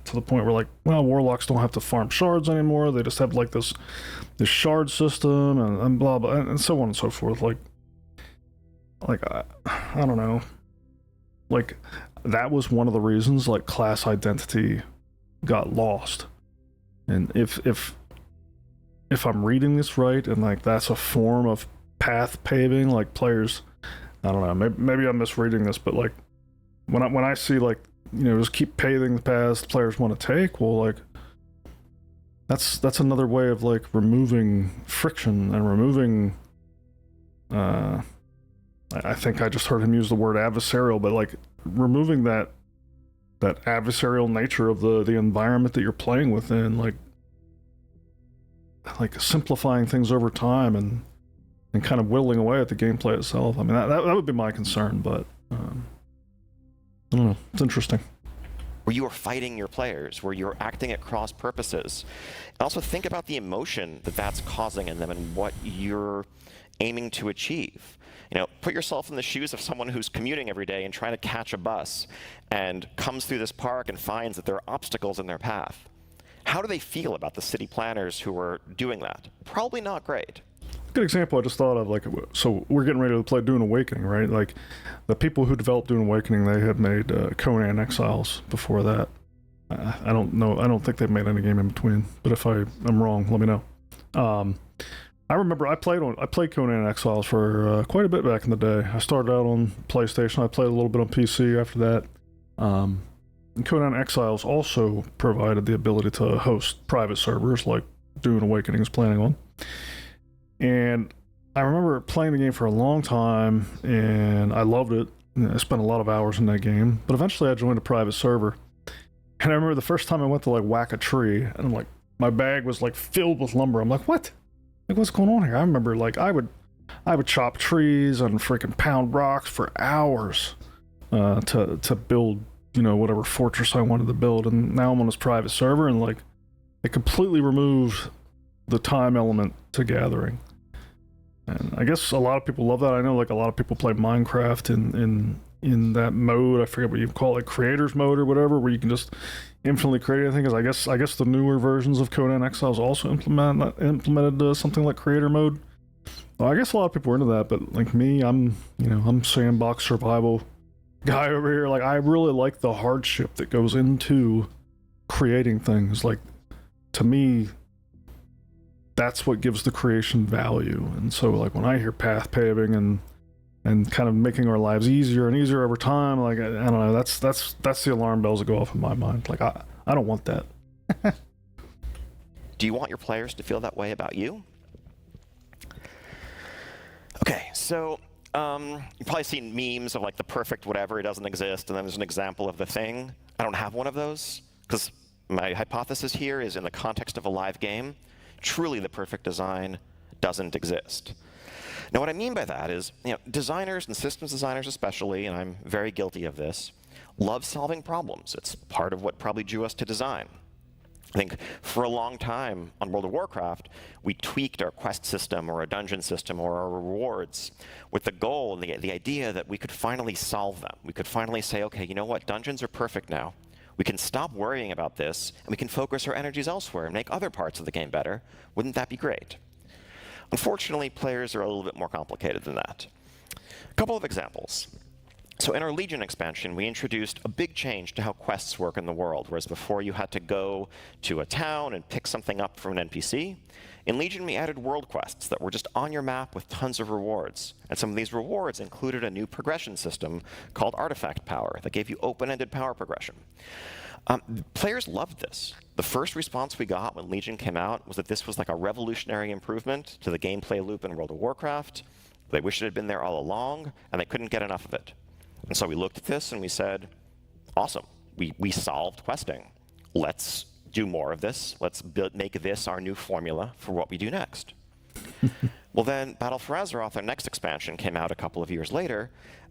[SPEAKER 1] to the point where, like, well, warlocks don't have to farm shards anymore. They just have like this shard system and blah blah and so on and so forth. Like I don't know. Like, that was one of the reasons, like, class identity got lost. And if I'm reading this right, and like that's a form of path paving, like, players, I don't know, maybe I'm misreading this, but like, when I see, like, just keep paving the paths players want to take, well, like, that's another way of like removing friction and removing. I think I just heard him use the word adversarial, but like removing that adversarial nature of the environment that you're playing within, like simplifying things over time and kind of whittling away at the gameplay itself. I mean, that would be my concern, but I don't know. It's interesting.
[SPEAKER 3] Where you are fighting your players, where you're acting at cross purposes. And also think about the emotion that that's causing in them and what you're aiming to achieve. You know, put yourself in the shoes of someone who's commuting every day and trying to catch a bus and comes through this park and finds that there are obstacles in their path. How do they feel about the city planners who are doing that? Probably not great.
[SPEAKER 1] Good example I just thought of, like, so we're getting ready to play Dune Awakening, right? Like, the people who developed Dune Awakening, they had made Conan Exiles before that. I don't know. I don't think they've made any game in between, but if I'm wrong, let me know. I remember I played Conan Exiles for quite a bit back in the day. I started out on PlayStation. I played a little bit on PC after that. And Conan Exiles also provided the ability to host private servers like Dune Awakening is planning on. And I remember playing the game for a long time, and I loved it. I spent a lot of hours in that game. But eventually I joined a private server. And I remember the first time I went to like whack a tree, and I'm like, my bag was like filled with lumber. I'm like, what? Like, what's going on here? I remember like I would chop trees and freaking pound rocks for hours to build, you know, whatever fortress I wanted to build. And now I'm on this private server, and like it completely removed the time element to gathering. And I guess a lot of people love that. I know like a lot of people play Minecraft in that mode. I forget what you call it, creators mode or whatever, where you can just infinitely create anything. Because I guess the newer versions of Conan Exiles also implemented something like creator mode. Well, I guess a lot of people are into that, but like me, I'm sandbox survival guy over here. Like, I really like the hardship that goes into creating things. Like, to me, that's what gives the creation value. And so like when I hear path paving and kind of making our lives easier and easier over time, like I don't know, that's the alarm bells that go off in my mind. Like I don't want that.
[SPEAKER 3] Do you want your players to feel that way about you? Okay, so you've probably seen memes of like the perfect whatever, it doesn't exist, and then there's an example of the thing. I don't have one of those, because my hypothesis here is in the context of a live game, truly the perfect design doesn't exist. Now what I mean by that is, you know, designers and systems designers especially, and I'm very guilty of this, love solving problems. It's part of what probably drew us to design. I think for a long time on World of Warcraft, we tweaked our quest system or our dungeon system or our rewards with the goal and the idea that we could finally solve them. We could finally say, okay, you know what, dungeons are perfect now. We can stop worrying about this, and we can focus our energies elsewhere and make other parts of the game better. Wouldn't that be great? Unfortunately, players are a little bit more complicated than that. A couple of examples. So in our Legion expansion, we introduced a big change to how quests work in the world, whereas before you had to go to a town and pick something up from an NPC. In Legion, we added world quests that were just on your map with tons of rewards. And some of these rewards included a new progression system called Artifact Power that gave you open-ended power progression. Players loved this. The first response we got when Legion came out was that this was like a revolutionary improvement to the gameplay loop in World of Warcraft. They wished it had been there all along, and they couldn't get enough of it. And so we looked at this and we said, awesome, we solved questing. Let's do more of this. Let's make this our new formula for what we do next. Well then, Battle for Azeroth, our next expansion, came out a couple of years later,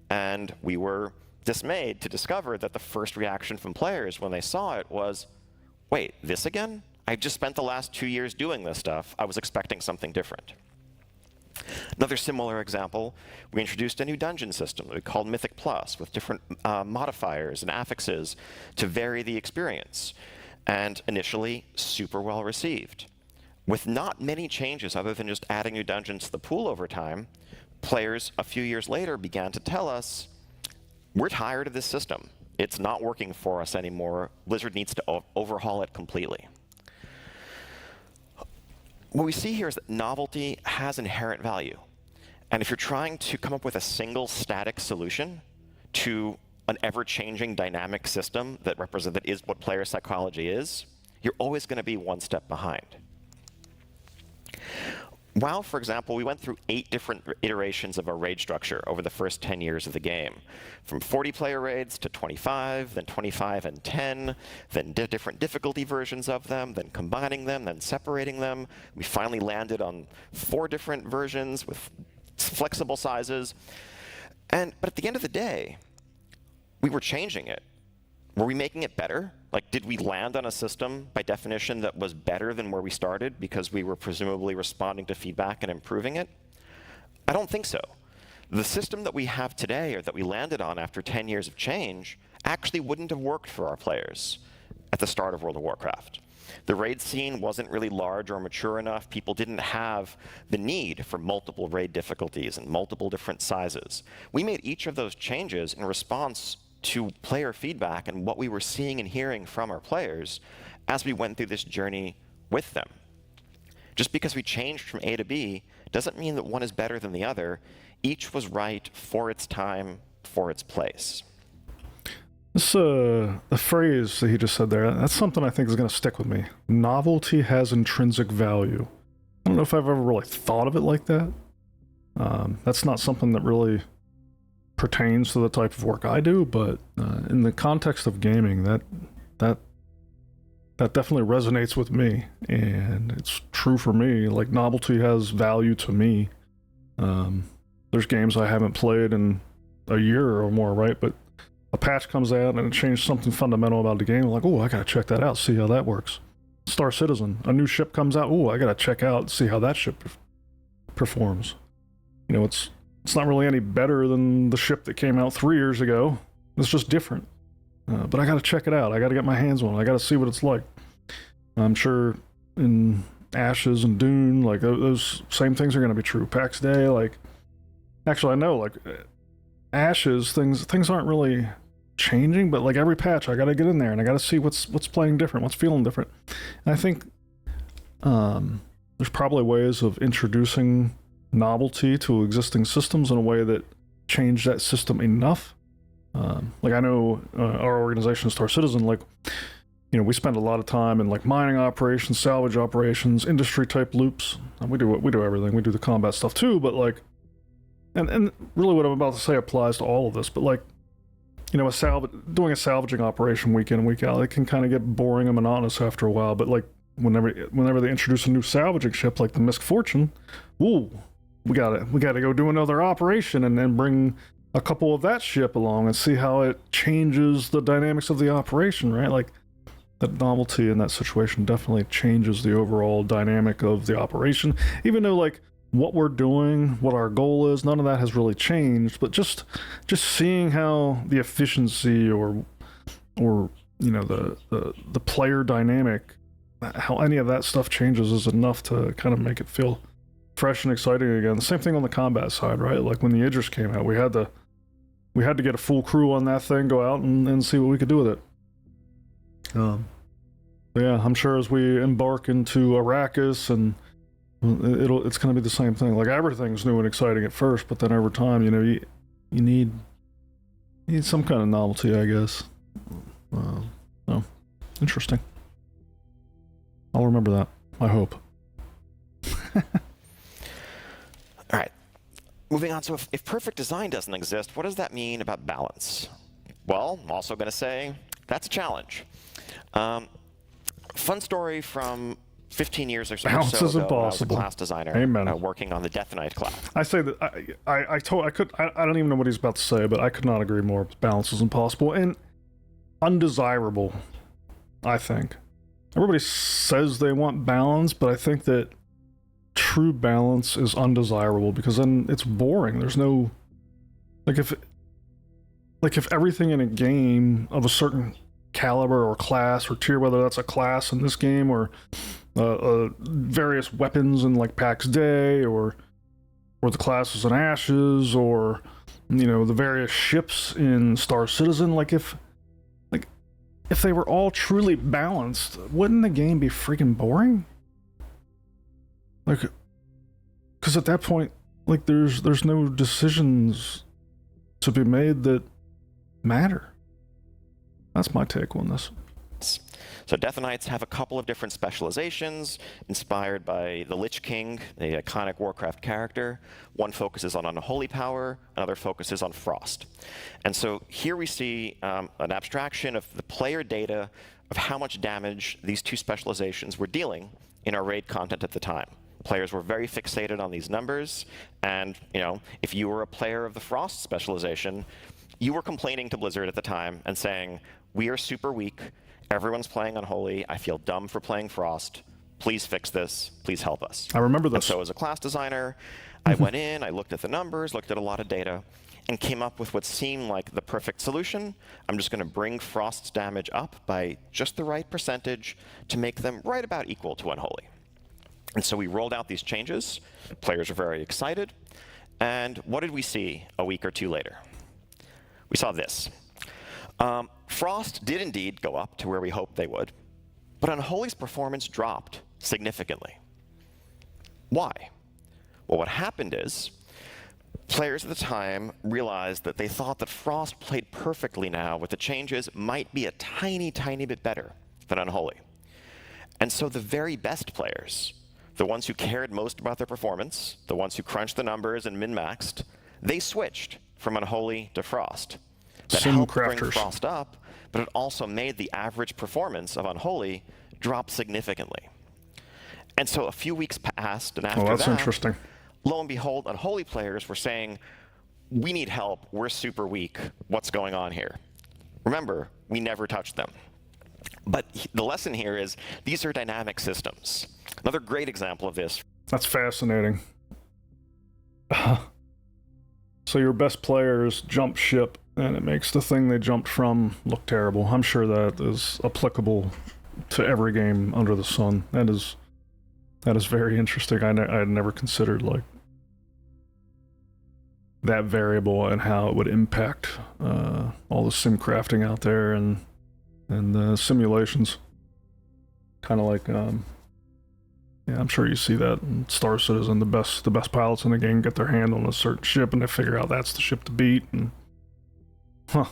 [SPEAKER 3] and we were dismayed to discover that the first reaction from players when they saw it was, wait, this again? I've just spent the last 2 years doing this stuff. I was expecting something different. Another similar example, we introduced a new dungeon system that we called Mythic Plus with different modifiers and affixes to vary the experience, and initially super well received. With not many changes other than just adding new dungeons to the pool over time, players a few years later began to tell us, we're tired of this system. It's not working for us anymore. Blizzard needs to overhaul it completely. What we see here is that novelty has inherent value. And if you're trying to come up with a single static solution to an ever-changing dynamic system that is what player psychology is, you're always going to be one step behind. WoW, for example, we went through 8 different iterations of our raid structure over the first 10 years of the game. From 40-player raids to 25, then 25 and 10, then different difficulty versions of them, then combining them, then separating them. We finally landed on 4 different versions with flexible sizes. But at the end of the day, we were changing it. Were we making it better? Like, did we land on a system, by definition, that was better than where we started because we were presumably responding to feedback and improving it? I don't think so. The system that we have today, or that we landed on after 10 years of change, actually wouldn't have worked for our players at the start of World of Warcraft. The raid scene wasn't really large or mature enough. People didn't have the need for multiple raid difficulties and multiple different sizes. We made each of those changes in response to player feedback and what we were seeing and hearing from our players as we went through this journey with them. Just because we changed from A to B doesn't mean that one is better than the other. Each was right for its time, for its place.
[SPEAKER 1] This, the phrase that he just said there, that's something I think is going to stick with me. Novelty has intrinsic value. I don't know if I've ever really thought of it like that. That's not something that really pertains to the type of work I do, but in the context of gaming, that definitely resonates with me, and it's true for me. Like, novelty has value to me. There's games I haven't played in a year or more, right? But a patch comes out and it changed something fundamental about the game. I'm like, oh, I gotta check that out, see how that works. Star Citizen, a new ship comes out. Oh, I gotta check out, see how that ship performs. You know, it's not really any better than the ship that came out 3 years ago. It's just different. But I gotta check it out. I gotta get my hands on it. I gotta see what it's like. I'm sure in Ashes and Dune, like, those same things are gonna be true. PAX Day, like, actually I know, like, Ashes, things aren't really changing, but like every patch I gotta get in there and I gotta see what's playing different, what's feeling different. And I think there's probably ways of introducing novelty to existing systems in a way that change that system enough. Like, I know our organization, Star Citizen, like, you know, we spend a lot of time in like mining operations, salvage operations, industry type loops. And we do everything. We do the combat stuff too, but like, and really what I'm about to say applies to all of this, but like, you know, doing a salvaging operation week in, week out, it can kind of get boring and monotonous after a while. But like, whenever they introduce a new salvaging ship like the Misk Fortune, ooh, we gotta go do another operation and then bring a couple of that ship along and see how it changes the dynamics of the operation, right? Like, that novelty in that situation definitely changes the overall dynamic of the operation, even though like what we're doing, what our goal is, none of that has really changed. But just seeing how the efficiency or you know, the player dynamic, how any of that stuff changes is enough to kind of make it feel fresh and exciting again. The same thing on the combat side, right? Like when the Idris came out, we had to get a full crew on that thing, go out and see what we could do with it. Yeah, I'm sure as we embark into Arrakis, and it's going to be the same thing. Like, everything's new and exciting at first, but then over time, you know, you need some kind of novelty, I guess. Oh, interesting. I'll remember that, I hope.
[SPEAKER 3] All right. Moving on, so if perfect design doesn't exist, what does that mean about balance? Well, I'm also going to say that's a challenge. Fun story from 15 years or so
[SPEAKER 1] Balance
[SPEAKER 3] ago,
[SPEAKER 1] is impossible.
[SPEAKER 3] I was a class designer.
[SPEAKER 1] Amen.
[SPEAKER 3] Working on the Death Knight class.
[SPEAKER 1] I say that I don't even know what he's about to say, but I could not agree more. Balance is impossible and undesirable, I think. Everybody says they want balance, but I think that true balance is undesirable, because then it's boring. There's no, if everything in a game of a certain caliber or class or tier, whether that's a class in this game or various weapons in like PAX Day, or the classes in Ashes, or, you know, the various ships in Star Citizen, like if they were all truly balanced, wouldn't the game be freaking boring? Like, because at that point, like, there's no decisions to be made that matter. That's my take on this.
[SPEAKER 3] Knights. So Death Knights have a couple of different specializations inspired by the Lich King, the iconic Warcraft character. One focuses on unholy power, another focuses on frost. And so here we see an abstraction of the player data of how much damage these two specializations were dealing in our raid content at the time. Players were very fixated on these numbers, and if you were a player of the frost specialization, you were complaining to Blizzard at the time and saying, "We are super weak. Everyone's playing Unholy. I feel dumb for playing Frost. Please fix this. Please help us."
[SPEAKER 1] I remember this.
[SPEAKER 3] And so as a class designer, I went in, I looked at the numbers, looked at a lot of data, and came up with what seemed like the perfect solution. I'm just going to bring Frost's damage up by just the right percentage to make them right about equal to Unholy. And so we rolled out these changes. Players were very excited. And what did we see a week or two later? We saw this. Frost did indeed go up to where we hoped they would, but Unholy's performance dropped significantly. Why? Well, what happened is players at the time realized that they thought that Frost played perfectly now with the changes might be a tiny, tiny bit better than Unholy. And so the very best players, the ones who cared most about their performance, the ones who crunched the numbers and min-maxed, they switched from Unholy to Frost. That helped bring Frost up, but it also made the average performance of Unholy drop significantly. And so a few weeks passed, and after
[SPEAKER 1] that's
[SPEAKER 3] that,
[SPEAKER 1] interesting.
[SPEAKER 3] Lo and behold, Unholy players were saying, "We need help. We're super weak. What's going on here?" Remember, we never touched them. But the lesson here is these are dynamic systems. Another great example of this.
[SPEAKER 1] That's fascinating. So your best players jump ship, and it makes the thing they jumped from look terrible. I'm sure that is applicable to every game under the sun. That is very interesting. I had never considered like that variable and how it would impact all the sim crafting out there and the simulations. Kind of like, I'm sure you see that in Star Citizen. The best pilots in the game get their hand on a certain ship and they figure out that's the ship to beat. And I'll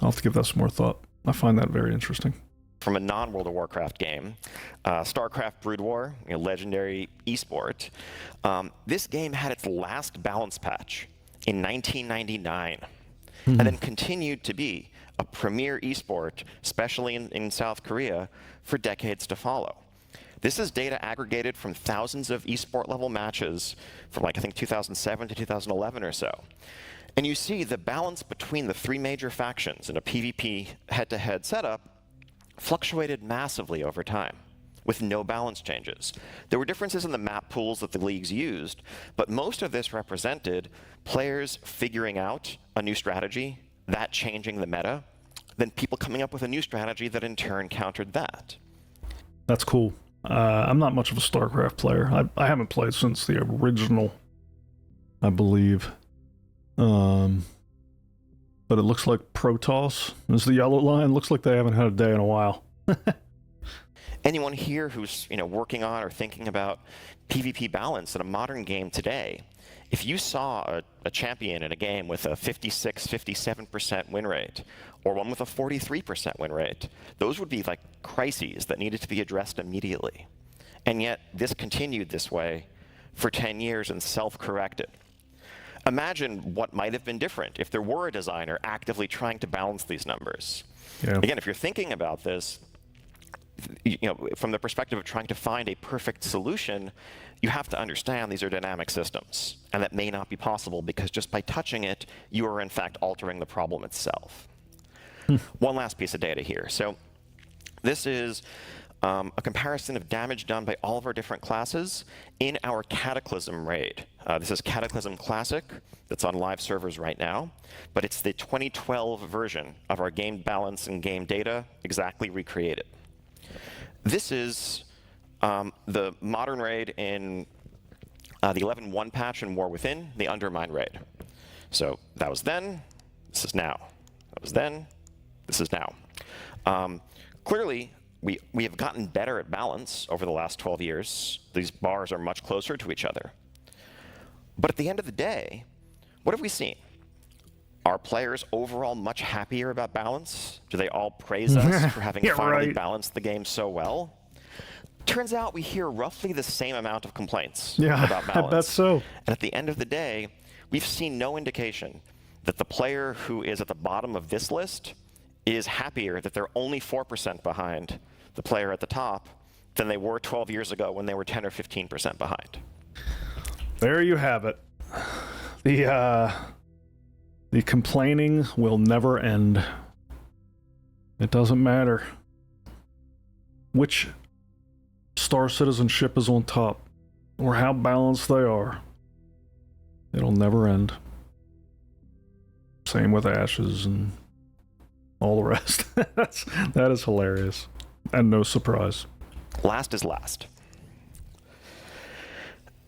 [SPEAKER 1] have to give that some more thought. I find that very interesting.
[SPEAKER 3] From a non-World of Warcraft game, StarCraft Brood War, legendary esport. This game had its last balance patch in 1999, and then continued to be a premier esport, especially in South Korea, for decades to follow. This is data aggregated from thousands of esport level matches from I think 2007 to 2011 or so. And you see the balance between the three major factions in a PvP head-to-head setup fluctuated massively over time, with no balance changes. There were differences in the map pools that the leagues used, but most of this represented players figuring out a new strategy, that changing the meta, then people coming up with a new strategy that in turn countered that.
[SPEAKER 1] That's cool. I'm not much of a StarCraft player. I haven't played since the original, I believe. But it looks like Protoss is the yellow line. Looks like they haven't had a day in a while.
[SPEAKER 3] Anyone here who's working on or thinking about PvP balance in a modern game today, if you saw a champion in a game with a 56, 57% win rate, or one with a 43% win rate, those would be like crises that needed to be addressed immediately. And yet this continued this way for 10 years and self-corrected. Imagine what might have been different if there were a designer actively trying to balance these numbers.
[SPEAKER 1] Yeah.
[SPEAKER 3] Again, if you're thinking about this, from the perspective of trying to find a perfect solution, you have to understand these are dynamic systems, and that may not be possible because just by touching it, you are in fact altering the problem itself. One last piece of data here. So this is a comparison of damage done by all of our different classes in our Cataclysm raid. This is Cataclysm Classic that's on live servers right now, but it's the 2012 version of our game balance and game data exactly recreated. This is the modern raid in the 11.1 patch in War Within, the Undermine raid. So that was then, this is now. That was then, this is now. Clearly, we have gotten better at balance over the last 12 years. These bars are much closer to each other. But at the end of the day, what have we seen? Are players overall much happier about balance? Do they all praise us for having finally balanced the game so well? Turns out we hear roughly the same amount of complaints about balance.
[SPEAKER 1] I bet so.
[SPEAKER 3] And at the end of the day, we've seen no indication that the player who is at the bottom of this list is happier that they're only 4% behind the player at the top than they were 12 years ago when they were 10 or 15% behind.
[SPEAKER 1] There you have it. The complaining will never end. It doesn't matter which star citizenship is on top or how balanced they are. It'll never end. Same with Ashes and all the rest. That is hilarious. And no surprise.
[SPEAKER 3] Last is last.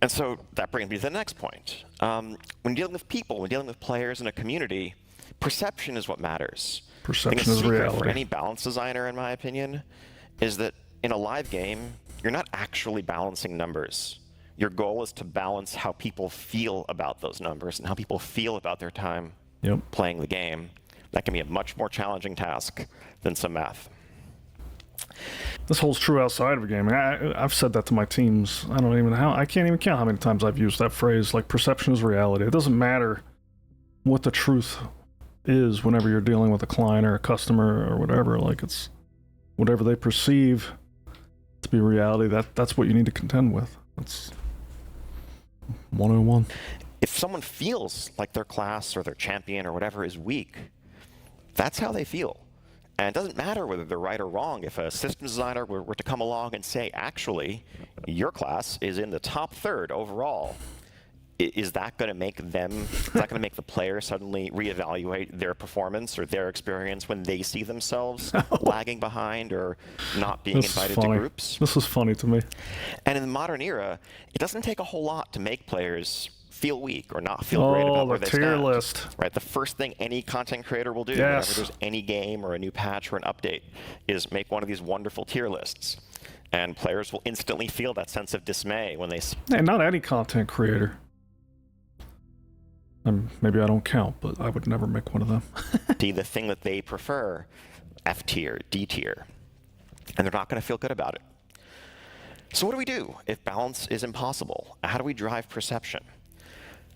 [SPEAKER 3] And so that brings me to the next point. When dealing with people, when dealing with players in a community, perception is what matters.
[SPEAKER 1] Perception is reality.
[SPEAKER 3] For any balance designer, in my opinion, is that in a live game, you're not actually balancing numbers. Your goal is to balance how people feel about those numbers and how people feel about their time playing the game. That can be a much more challenging task than some math.
[SPEAKER 1] This holds true outside of gaming. I've said that to my teams. I can't even count how many times I've used that phrase, like perception is reality. It doesn't matter what the truth is whenever you're dealing with a client or a customer or whatever. Like, it's whatever they perceive to be reality, that's what you need to contend with. That's 101.
[SPEAKER 3] If someone feels like their class or their champion or whatever is weak, that's how they feel. And it doesn't matter whether they're right or wrong. If a systems designer were to come along and say, actually, your class is in the top third overall, is that going to make the player suddenly reevaluate their performance or their experience when they see themselves lagging behind or not being invited to groups?
[SPEAKER 1] This is funny to me.
[SPEAKER 3] And in the modern era, it doesn't take a whole lot to make players feel weak or not feel great about where they stand.
[SPEAKER 1] tier list.
[SPEAKER 3] Right, the first thing any content creator will do
[SPEAKER 1] Yes.
[SPEAKER 3] whenever there's any game or a new patch or an update is make one of these wonderful tier lists. And players will instantly feel that sense of dismay when they see...
[SPEAKER 1] And not any content creator. Maybe I don't count, but I would never make one of them.
[SPEAKER 3] the thing that they prefer, F tier, D tier. And they're not going to feel good about it. So what do we do if balance is impossible? How do we drive perception?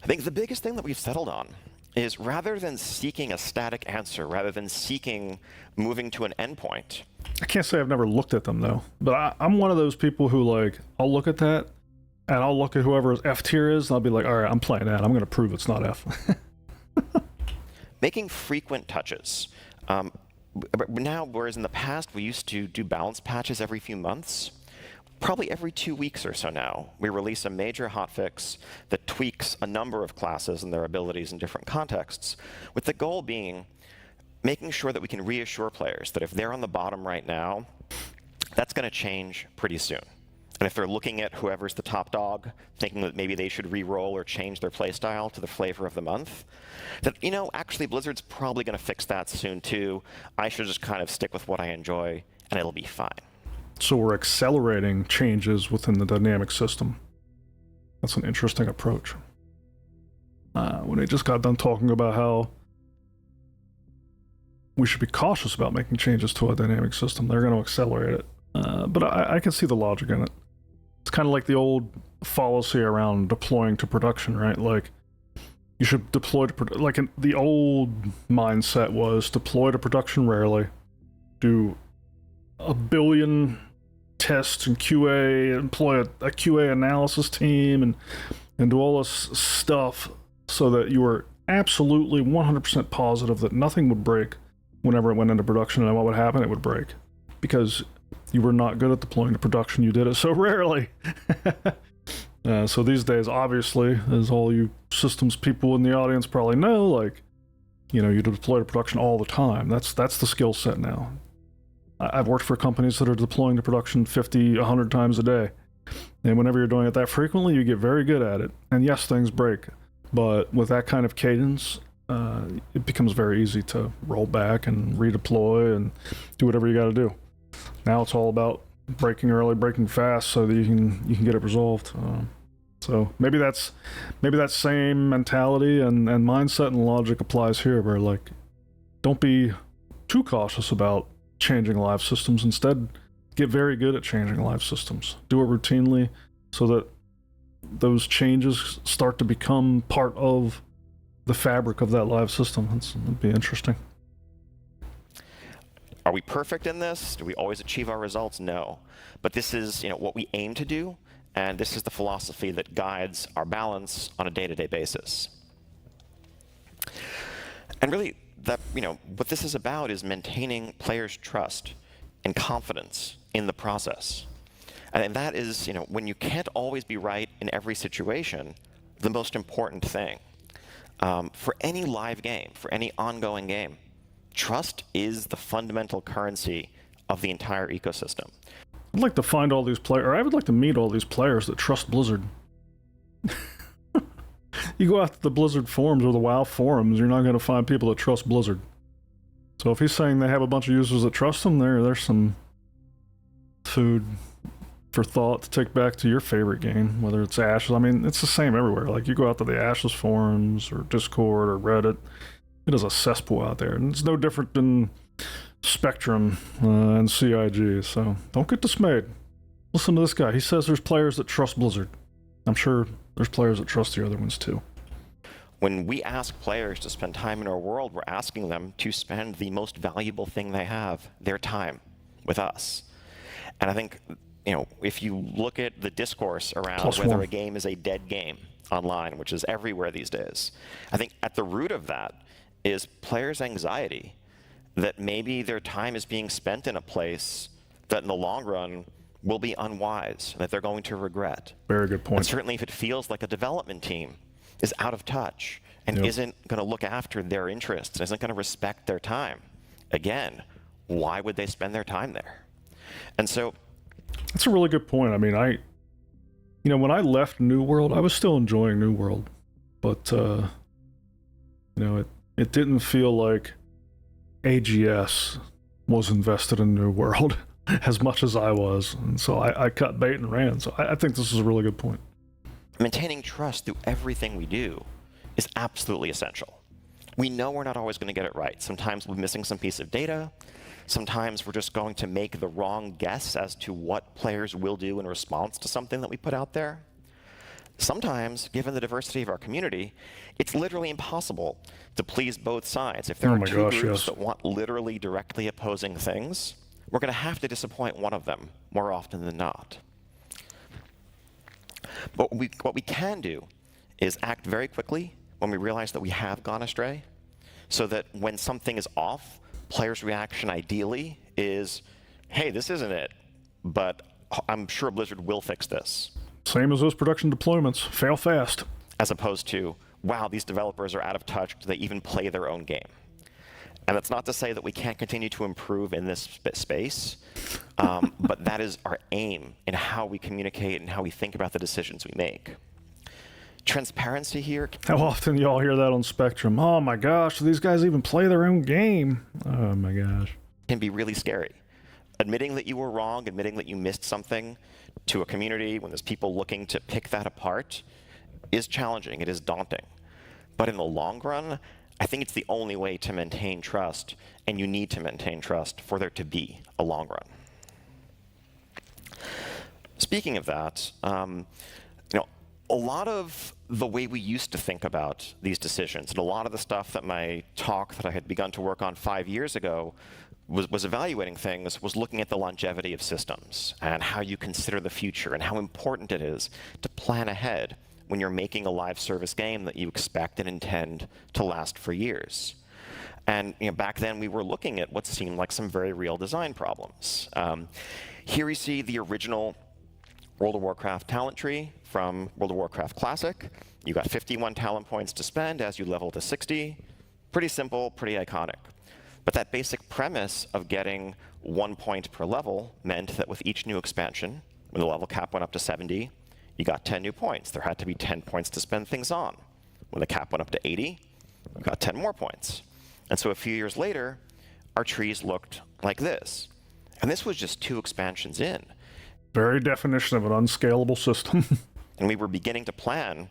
[SPEAKER 3] I think the biggest thing that we've settled on is rather than seeking a static answer, rather than seeking moving to an endpoint.
[SPEAKER 1] I can't say I've never looked at them, though. But I'm one of those people who, like, I'll look at that, and I'll look at whoever F tier is, and I'll be like, all right, I'm playing that. I'm going to prove it's not F.
[SPEAKER 3] Making frequent touches. Now, whereas in the past we used to do balance patches every few months, probably every 2 weeks or so now, we release a major hotfix that tweaks a number of classes and their abilities in different contexts, with the goal being making sure that we can reassure players that if they're on the bottom right now, that's going to change pretty soon. And if they're looking at whoever's the top dog, thinking that maybe they should re-roll or change their playstyle to the flavor of the month, that, actually Blizzard's probably going to fix that soon too. I should just kind of stick with what I enjoy, and it'll be fine.
[SPEAKER 1] So we're accelerating changes within the dynamic system. That's an interesting approach. When they just got done talking about how we should be cautious about making changes to a dynamic system, they're going to accelerate it. But I can see the logic in it. It's kind of like the old fallacy around deploying to production, right? Like, you should deploy to the old mindset was deploy to production rarely, do a billion tests and QA, employ a QA analysis team, and do all this stuff so that you were absolutely 100% positive that nothing would break whenever it went into production, and what would happen? It would break. Because you were not good at deploying to production, you did it so rarely. So these days, obviously, as all you systems people in the audience probably know, like, you deploy to production all the time. That's the skill set now. I've worked for companies that are deploying to production 50, 100 times a day. And whenever you're doing it that frequently, you get very good at it. And yes, things break. But with that kind of cadence, it becomes very easy to roll back and redeploy and do whatever you got to do. Now it's all about breaking early, breaking fast, so that you can get it resolved. So maybe that same mentality and mindset and logic applies here, where like, don't be too cautious about changing live systems. Instead, get very good at changing live systems. Do it routinely so that those changes start to become part of the fabric of that live system. That'd be interesting.
[SPEAKER 3] Are we perfect in this? Do we always achieve our results? No. But this is, what we aim to do, and this is the philosophy that guides our balance on a day-to-day basis. And really, what this is about is maintaining players' trust and confidence in the process. And that is, when you can't always be right in every situation, the most important thing. For any live game, for any ongoing game, trust is the fundamental currency of the entire ecosystem.
[SPEAKER 1] I'd like to find all these players, or I would like to meet all these players that trust Blizzard. You go out to the Blizzard forums or the WoW forums, you're not going to find people that trust Blizzard. So if he's saying they have a bunch of users that trust them, there's some food for thought to take back to your favorite game, whether it's Ashes. I mean, it's the same everywhere. Like, you go out to the Ashes forums or Discord or Reddit, it is a cesspool out there. And it's no different than Spectrum and CIG, so don't get dismayed. Listen to this guy. He says there's players that trust Blizzard. I'm sure there's players that trust the other ones too.
[SPEAKER 3] When we ask players to spend time in our world, we're asking them to spend the most valuable thing they have, their time, with us. And I think, if you look at the discourse around whether a game is a dead game online, which is everywhere these days, I think at the root of that is players' anxiety that maybe their time is being spent in a place that in the long run will be unwise, that they're going to regret.
[SPEAKER 1] Very good point.
[SPEAKER 3] And certainly if it feels like a development team is out of touch and isn't going to look after their interests and isn't going to respect their time, again, why would they spend their time there? And so
[SPEAKER 1] that's a really good point. I mean, when I left New World, I was still enjoying New World, but it didn't feel like AGS was invested in New World as much as I was, and so I cut bait and ran. So I think this is a really good point.
[SPEAKER 3] Maintaining trust through everything we do is absolutely essential. We know we're not always going to get it right. Sometimes we're missing some piece of data. Sometimes we're just going to make the wrong guess as to what players will do in response to something that we put out there. Sometimes, given the diversity of our community, it's literally impossible to please both sides. If there are two groups that want literally directly opposing things, we're going to have to disappoint one of them more often than not. But what we can do is act very quickly when we realize that we have gone astray, so that when something is off, players' reaction ideally is, hey, this isn't it, but I'm sure Blizzard will fix this.
[SPEAKER 1] Same as those production deployments, fail fast.
[SPEAKER 3] As opposed to, wow, these developers are out of touch, do they even play their own game? And that's not to say that we can't continue to improve in this space, but that is our aim in how we communicate and how we think about the decisions we make. Transparency here.
[SPEAKER 1] How often y'all hear that on Spectrum? Oh my gosh, do these guys even play their own game? Oh my gosh.
[SPEAKER 3] Can be really scary. Admitting that you were wrong, admitting that you missed something to a community when there's people looking to pick that apart is challenging, it is daunting. But in the long run, I think it's the only way to maintain trust, and you need to maintain trust for there to be a long run. Speaking of that, a lot of the way we used to think about these decisions, and a lot of the stuff that my talk that I had begun to work on 5 years ago was evaluating things, was looking at the longevity of systems and how you consider the future and how important it is to plan ahead when you're making a live service game that you expect and intend to last for years. And back then we were looking at what seemed like some very real design problems. Here you see the original World of Warcraft talent tree from World of Warcraft Classic. You got 51 talent points to spend as you level to 60. Pretty simple, pretty iconic. But that basic premise of getting 1 point per level meant that with each new expansion, when the level cap went up to 70, you got 10 new points. There had to be 10 points to spend things on. When the cap went up to 80, you got 10 more points. And so a few years later, our trees looked like this. And this was just 2 expansions in.
[SPEAKER 1] Very definition of an unscalable system.
[SPEAKER 3] And we were beginning to plan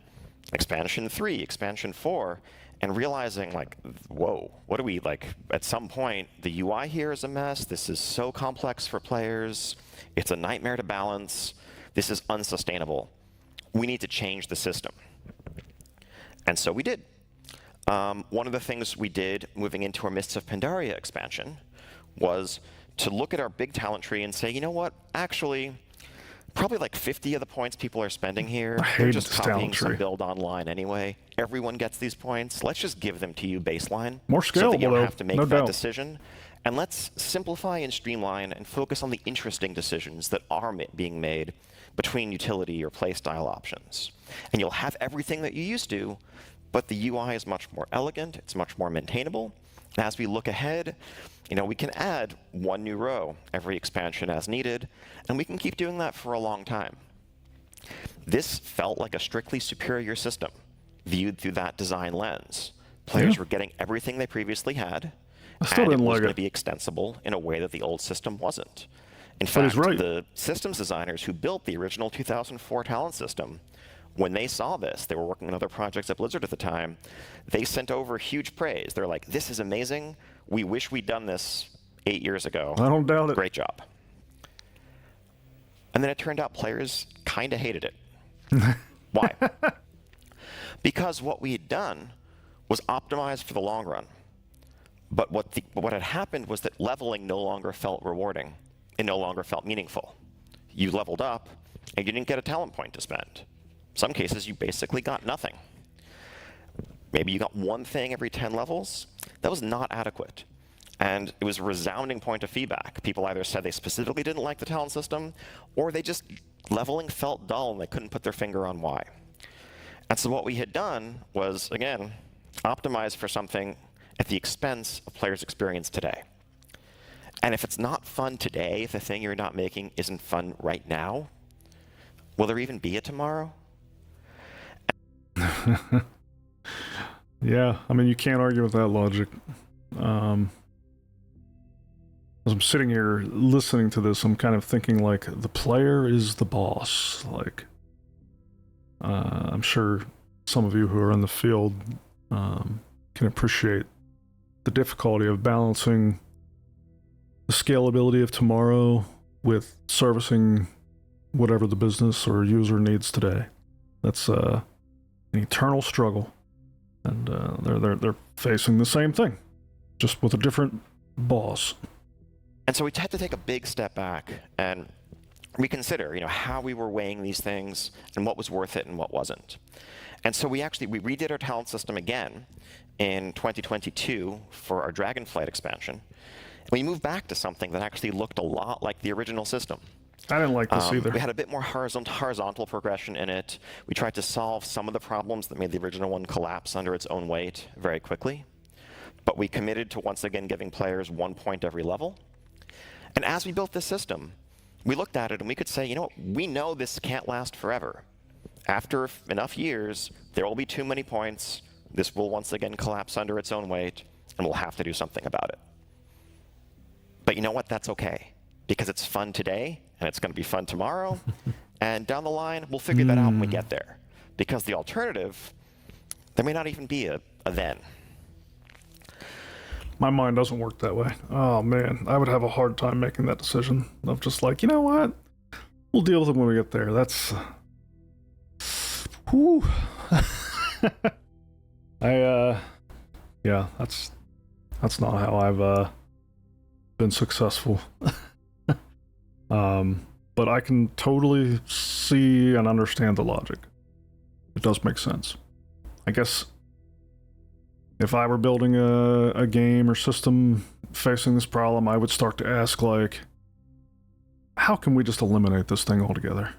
[SPEAKER 3] expansion 3, expansion 4, and realizing like, whoa, what do we like? At some point, the UI here is a mess. This is so complex for players. It's a nightmare to balance. This is unsustainable. We need to change the system. And so we did. One of the things we did moving into our Mists of Pandaria expansion was to look at our big talent tree and say, you know what, actually, probably like 50 of the points people are spending here, they're just copying some build online anyway. Everyone gets these points. Let's just give them to you baseline.
[SPEAKER 1] More scalable,
[SPEAKER 3] so that you don't have to make
[SPEAKER 1] no
[SPEAKER 3] that
[SPEAKER 1] doubt.
[SPEAKER 3] decision. And let's simplify and streamline and focus on the interesting decisions that are being made between utility or playstyle options. And you'll have everything that you used to, but the UI is much more elegant, it's much more maintainable. And as we look ahead, we can add one new row every expansion as needed, and we can keep doing that for a long time. This felt like a strictly superior system, viewed through that design lens. Players were getting everything they previously had, and it was going to be extensible in a way that the old system wasn't. In fact, the systems designers who built the original 2004 talent system, when they saw this, they were working on other projects at Blizzard at the time, they sent over huge praise. They're like, this is amazing. We wish we'd done this 8 years ago.
[SPEAKER 1] I don't doubt it.
[SPEAKER 3] Great job. And then it turned out players kind of hated it. Why? Because what we had done was optimized for the long run. But what had happened was that leveling no longer felt rewarding. It no longer felt meaningful. You leveled up, and you didn't get a talent point to spend. In some cases, you basically got nothing. Maybe you got one thing every 10 levels. That was not adequate. And it was a resounding point of feedback. People either said they specifically didn't like the talent system, or they just, leveling felt dull and they couldn't put their finger on why. And so what we had done was, again, optimize for something at the expense of players' experience today. And if it's not fun today, if the thing you're not making isn't fun right now, will there even be a tomorrow?
[SPEAKER 1] Yeah, I mean, you can't argue with that logic. As I'm sitting here listening to this, I'm kind of thinking like the player is the boss. Like, I'm sure some of you who are in the field can appreciate the difficulty of balancing the scalability of tomorrow with servicing whatever the business or user needs today. That's an eternal struggle, and they're facing the same thing, just with a different boss.
[SPEAKER 3] And so we had to take a big step back and reconsider, how we were weighing these things and what was worth it and what wasn't. And so we redid our talent system again in 2022 for our Dragonflight expansion. And we moved back to something that actually looked a lot like the original system.
[SPEAKER 1] I didn't like this either.
[SPEAKER 3] We had a bit more horizontal progression in it. We tried to solve some of the problems that made the original one collapse under its own weight very quickly. But we committed to once again giving players 1 point every level. And as we built this system, we looked at it and we could say, we know this can't last forever. After enough years, there will be too many points. This will once again collapse under its own weight, and we'll have to do something about it. But you know what? That's okay, because it's fun today, and it's going to be fun tomorrow, and down the line, we'll figure that out when we get there. Because the alternative, there may not even be a then.
[SPEAKER 1] My mind doesn't work that way. Oh man, I would have a hard time making that decision of just like, you know what? We'll deal with it when we get there. That's... Whew. Yeah, that's not how I've been successful. But I can totally see and understand the logic. It does make sense. I guess if I were building a game or system facing this problem, I would start to ask, like, how can we just eliminate this thing altogether?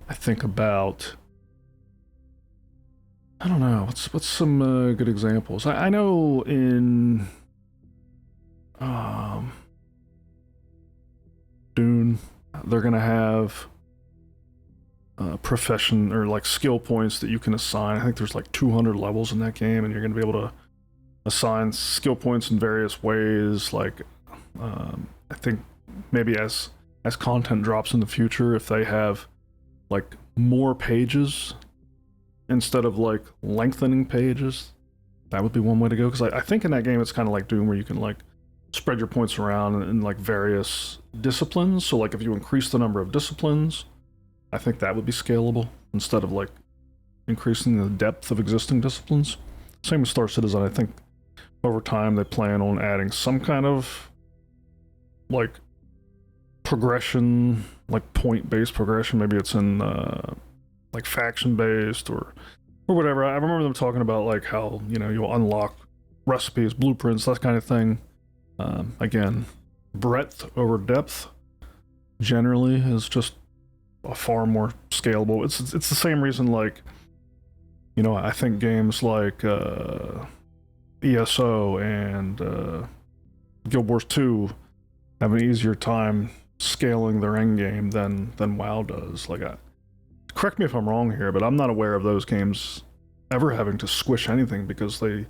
[SPEAKER 1] I think about... I don't know, what's some good examples? I know in... Dune, they're gonna have profession or like skill points that you can assign. I think there's like 200 levels in that game, and you're gonna be able to assign skill points in various ways. Like, I think maybe as as content drops in the future, if they have like more pages instead of like lengthening pages, that would be one way to go. Because I think in that game it's kind of like Doom, where you can like spread your points around in like various disciplines. So like if you increase the number of disciplines, I think that would be scalable instead of like increasing the depth of existing disciplines. Same with Star Citizen. I think over time they plan on adding some kind of like progression, like point-based progression. Maybe it's in like faction-based or whatever. I remember them talking about like how, you know, you'll unlock recipes, blueprints, that kind of thing. Again, breadth over depth generally is just a far more scalable. It's the same reason, like, you know, I think games like ESO and Guild Wars 2 have an easier time scaling their endgame than WoW does. Like, correct me if I'm wrong here, but I'm not aware of those games ever having to squish anything because they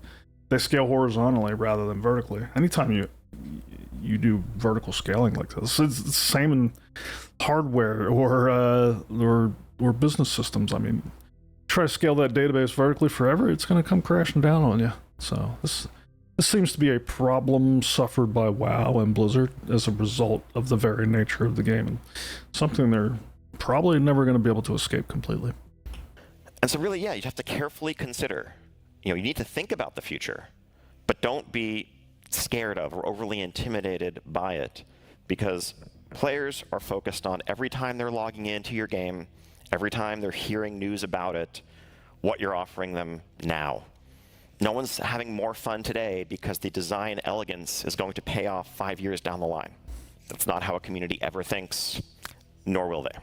[SPEAKER 1] scale horizontally rather than vertically. Anytime you do vertical scaling like this, it's the same in hardware or business systems. I mean, try to scale that database vertically forever, it's going to come crashing down on you. So this seems to be a problem suffered by WoW and Blizzard as a result of the very nature of the game, and something they're probably never going to be able to escape completely.
[SPEAKER 3] And so really, yeah, you have to carefully consider, you know, you need to think about the future, but don't be scared of or overly intimidated by it, because players are focused on every time they're logging into your game, every time they're hearing news about it, what you're offering them now. No one's having more fun today because the design elegance is going to pay off 5 years down the line. That's not how a community ever thinks, nor will they.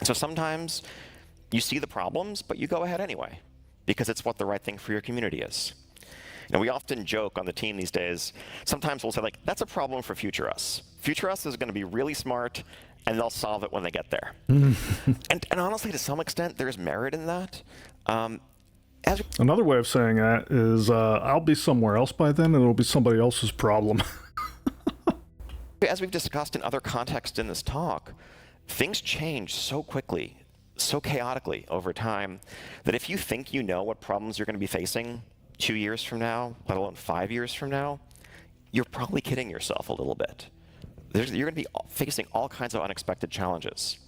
[SPEAKER 3] So sometimes you see the problems, but you go ahead anyway, because it's what the right thing for your community is. And we often joke on the team these days, sometimes we'll say, like, that's a problem for Future Us. Future Us is going to be really smart, and they'll solve it when they get there. and honestly, to some extent, there's merit in that.
[SPEAKER 1] Another way of saying that is, I'll be somewhere else by then, and it'll be somebody else's problem.
[SPEAKER 3] As we've discussed in other contexts in this talk, things change so quickly, so chaotically over time, that if you think you know what problems you're going to be facing 2 years from now, let alone 5 years from now, you're probably kidding yourself a little bit. You're going to be facing all kinds of unexpected challenges.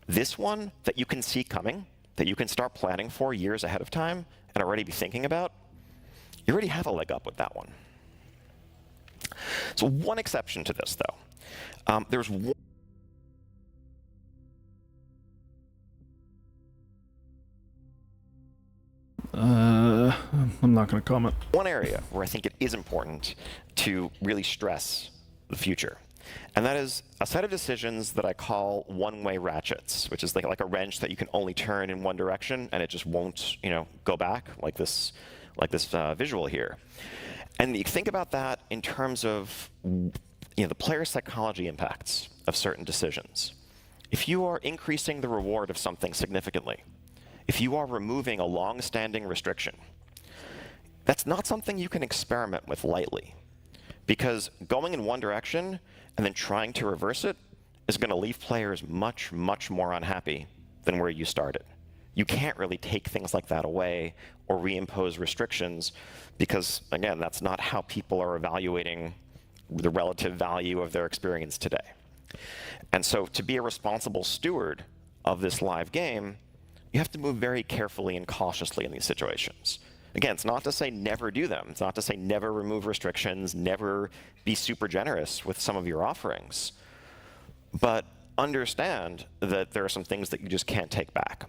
[SPEAKER 3] This one that you can see coming, that you can start planning for years ahead of time and already be thinking about, you already have a leg up with that one. So one exception to this, though. There's one
[SPEAKER 1] I'm not going to comment.
[SPEAKER 3] One area where I think it is important to really stress the future, and that is a set of decisions that I call one-way ratchets, which is like a wrench that you can only turn in one direction and it just won't, you know, go back, like this visual here. And you think about that in terms of, you know, the player psychology impacts of certain decisions. If you are increasing the reward of something significantly, if you are removing a long-standing restriction, that's not something you can experiment with lightly, because going in one direction and then trying to reverse it is going to leave players much, much more unhappy than where you started. You can't really take things like that away or reimpose restrictions, because, again, that's not how people are evaluating the relative value of their experience today. And so to be a responsible steward of this live game, you have to move very carefully and cautiously in these situations. Again, it's not to say never do them. It's not to say never remove restrictions, never be super generous with some of your offerings. But understand that there are some things that you just can't take back.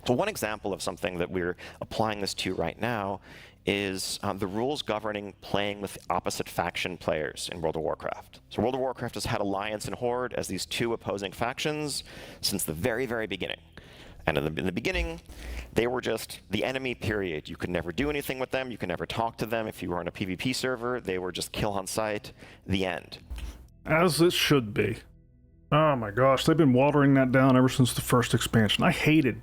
[SPEAKER 3] So one example of something that we're applying this to right now is the rules governing playing with opposite faction players in World of Warcraft. So World of Warcraft has had Alliance and Horde as these two opposing factions since the very, very beginning. And in the beginning, they were just the enemy, period. You could never do anything with them. You could never talk to them. If you were on a PvP server, they were just kill on sight, the end.
[SPEAKER 1] As it should be. Oh my gosh, they've been watering that down ever since the first expansion. I hated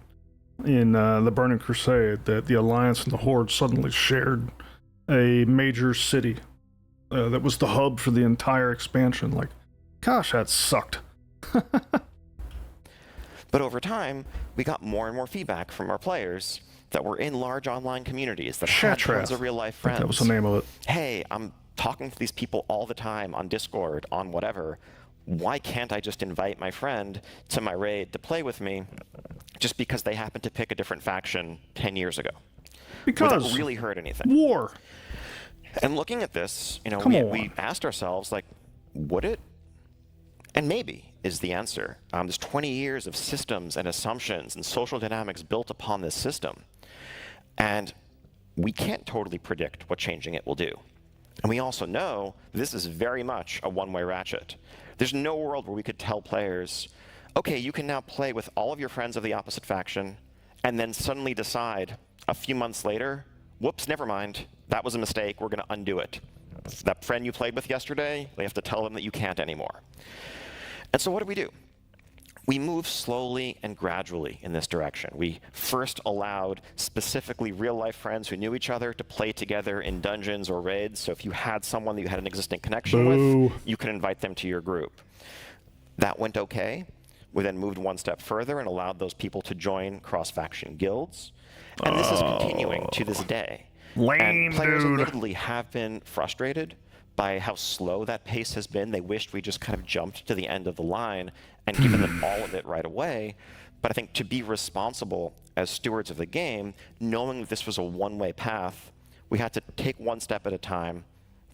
[SPEAKER 1] in the Burning Crusade that the Alliance and the Horde suddenly shared a major city that was the hub for the entire expansion. Like, gosh, that sucked.
[SPEAKER 3] But over time, we got more and more feedback from our players that were in large online communities that had tons of real-life friends.
[SPEAKER 1] That was the name of it.
[SPEAKER 3] Hey, I'm talking to these people all the time on Discord, on whatever. Why can't I just invite my friend to my raid to play with me just because they happen to pick a different faction 10 years ago?
[SPEAKER 1] Because
[SPEAKER 3] without really hurt anything.
[SPEAKER 1] War.
[SPEAKER 3] And looking at this, you know, we asked ourselves, like, would it? And maybe is the answer. There's 20 years of systems and assumptions and social dynamics built upon this system. And we can't totally predict what changing it will do. And we also know this is very much a one-way ratchet. There's no world where we could tell players, okay, you can now play with all of your friends of the opposite faction, and then suddenly decide a few months later, whoops, never mind, that was a mistake, we're going to undo it. That friend you played with yesterday, they have to tell them that you can't anymore. And so what do? We move slowly and gradually in this direction. We first allowed specifically real-life friends who knew each other to play together in dungeons or raids. So if you had someone that you had an existing connection with, you could invite them to your group. That went okay. We then moved one step further and allowed those people to join cross-faction guilds. And this is continuing to this day. And players admittedly have been frustrated by how slow that pace has been. They wished we just kind of jumped to the end of the line and given them all of it right away. But I think to be responsible as stewards of the game, knowing that this was a one-way path, we had to take one step at a time,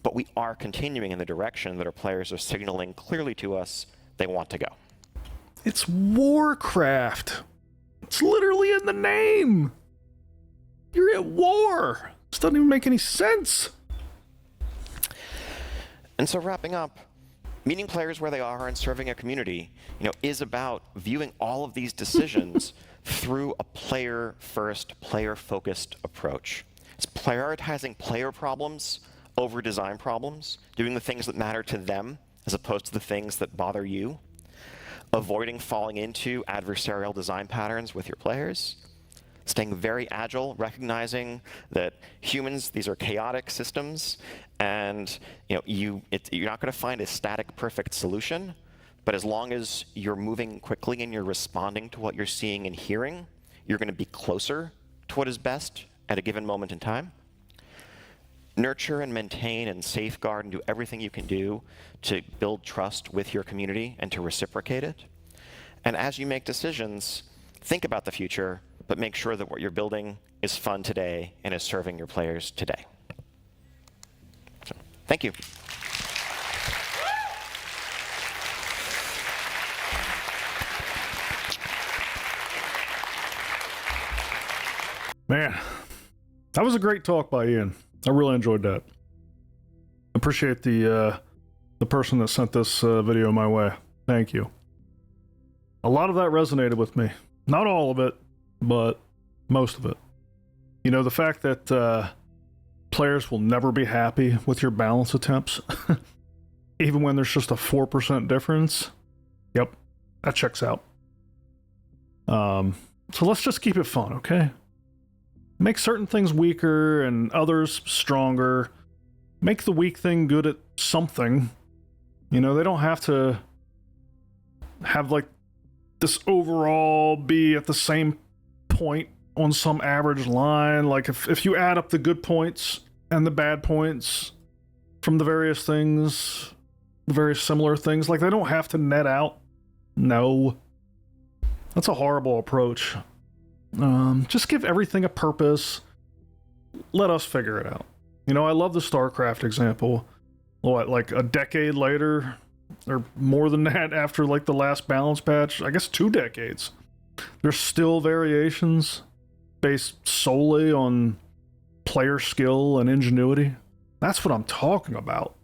[SPEAKER 3] but we are continuing in the direction that our players are signaling clearly to us they want to go.
[SPEAKER 1] It's Warcraft. It's literally in the name. You're at war. This doesn't even make any sense.
[SPEAKER 3] And so wrapping up, meeting players where they are and serving a community, you know, is about viewing all of these decisions through a player-first, player-focused approach. It's prioritizing player problems over design problems, doing the things that matter to them as opposed to the things that bother you, avoiding falling into adversarial design patterns with your players, staying very agile, recognizing that humans, these are chaotic systems, and you know, you're not going to find a static, perfect solution, but as long as you're moving quickly and you're responding to what you're seeing and hearing, you're going to be closer to what is best at a given moment in time. Nurture and maintain and safeguard and do everything you can do to build trust with your community and to reciprocate it. And as you make decisions, think about the future, but make sure that what you're building is fun today and is serving your players today. So, thank you.
[SPEAKER 1] Man, that was a great talk by Ian. I really enjoyed that. Appreciate the person that sent this video my way. Thank you. A lot of that resonated with me. Not all of it, but most of it. You know, the fact that players will never be happy with your balance attempts, even when there's just a 4% difference. Yep, that checks out. So let's just keep it fun, okay? Make certain things weaker and others stronger. Make the weak thing good at something. You know, they don't have to have like this overall be at the same point on some average line. Like if you add up the good points and the bad points from the various things, the very similar things, like they don't have to net out. No. That's a horrible approach. Just give everything a purpose. Let us figure it out. You know, I love the StarCraft example. What, like a decade later, or more than that after like the last balance patch, I guess 2 decades. There's still variations based solely on player skill and ingenuity. That's what I'm talking about.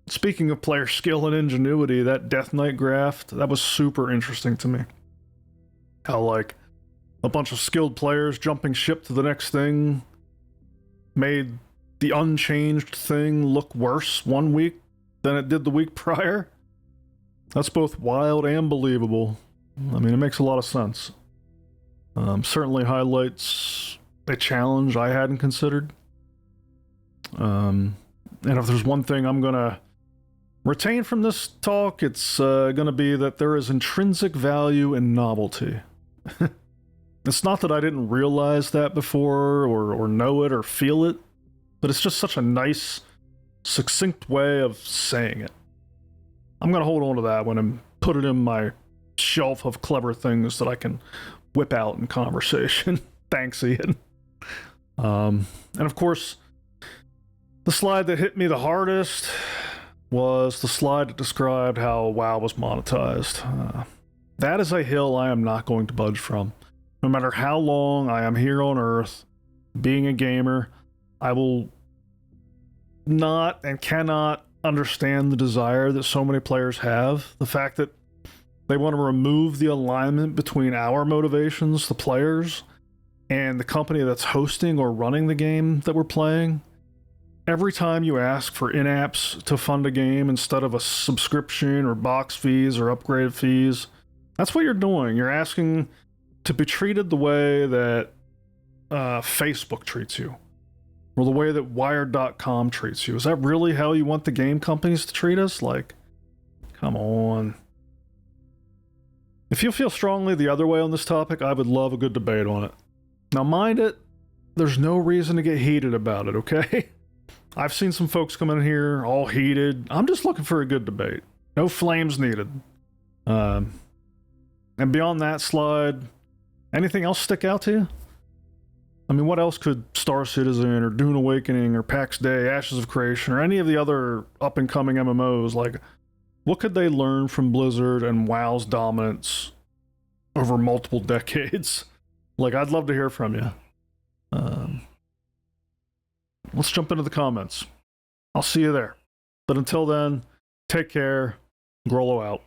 [SPEAKER 1] Speaking of player skill and ingenuity, that Death Knight graph, that was super interesting to me. How like a bunch of skilled players jumping ship to the next thing made the unchanged thing look worse one week than it did the week prior. That's both wild and believable. I mean, it makes a lot of sense. Certainly highlights a challenge I hadn't considered. And if there's one thing I'm gonna retain from this talk, it's going to be that there is intrinsic value in novelty. It's not that I didn't realize that before, or know it, or feel it, but it's just such a nice, succinct way of saying it. I'm going to hold on to that one and put it in my shelf of clever things that I can whip out in conversation. Thanks, Ian. And of course, the slide that hit me the hardest was the slide that described how WoW was monetized. That is a hill I am not going to budge from. No matter how long I am here on Earth, being a gamer, I will not and cannot understand the desire that so many players have. The fact that they want to remove the alignment between our motivations, the players, and the company that's hosting or running the game that we're playing. Every time you ask for in-apps to fund a game instead of a subscription or box fees or upgrade fees, that's what you're doing. You're asking to be treated the way that Facebook treats you, or the way that Wired.com treats you. Is that really how you want the game companies to treat us? Like, come on. If you feel strongly the other way on this topic, I would love a good debate on it. Now, mind it, there's no reason to get heated about it, okay? I've seen some folks come in here all heated. I'm just looking for a good debate. No flames needed. And beyond that slide, anything else stick out to you? I mean, what else could Star Citizen or Dune Awakening or PAX Day, Ashes of Creation, or any of the other up-and-coming MMOs, like, what could they learn from Blizzard and WoW's dominance over multiple decades? Like, I'd love to hear from you. Let's jump into the comments. I'll see you there. But until then, take care. Grolo out.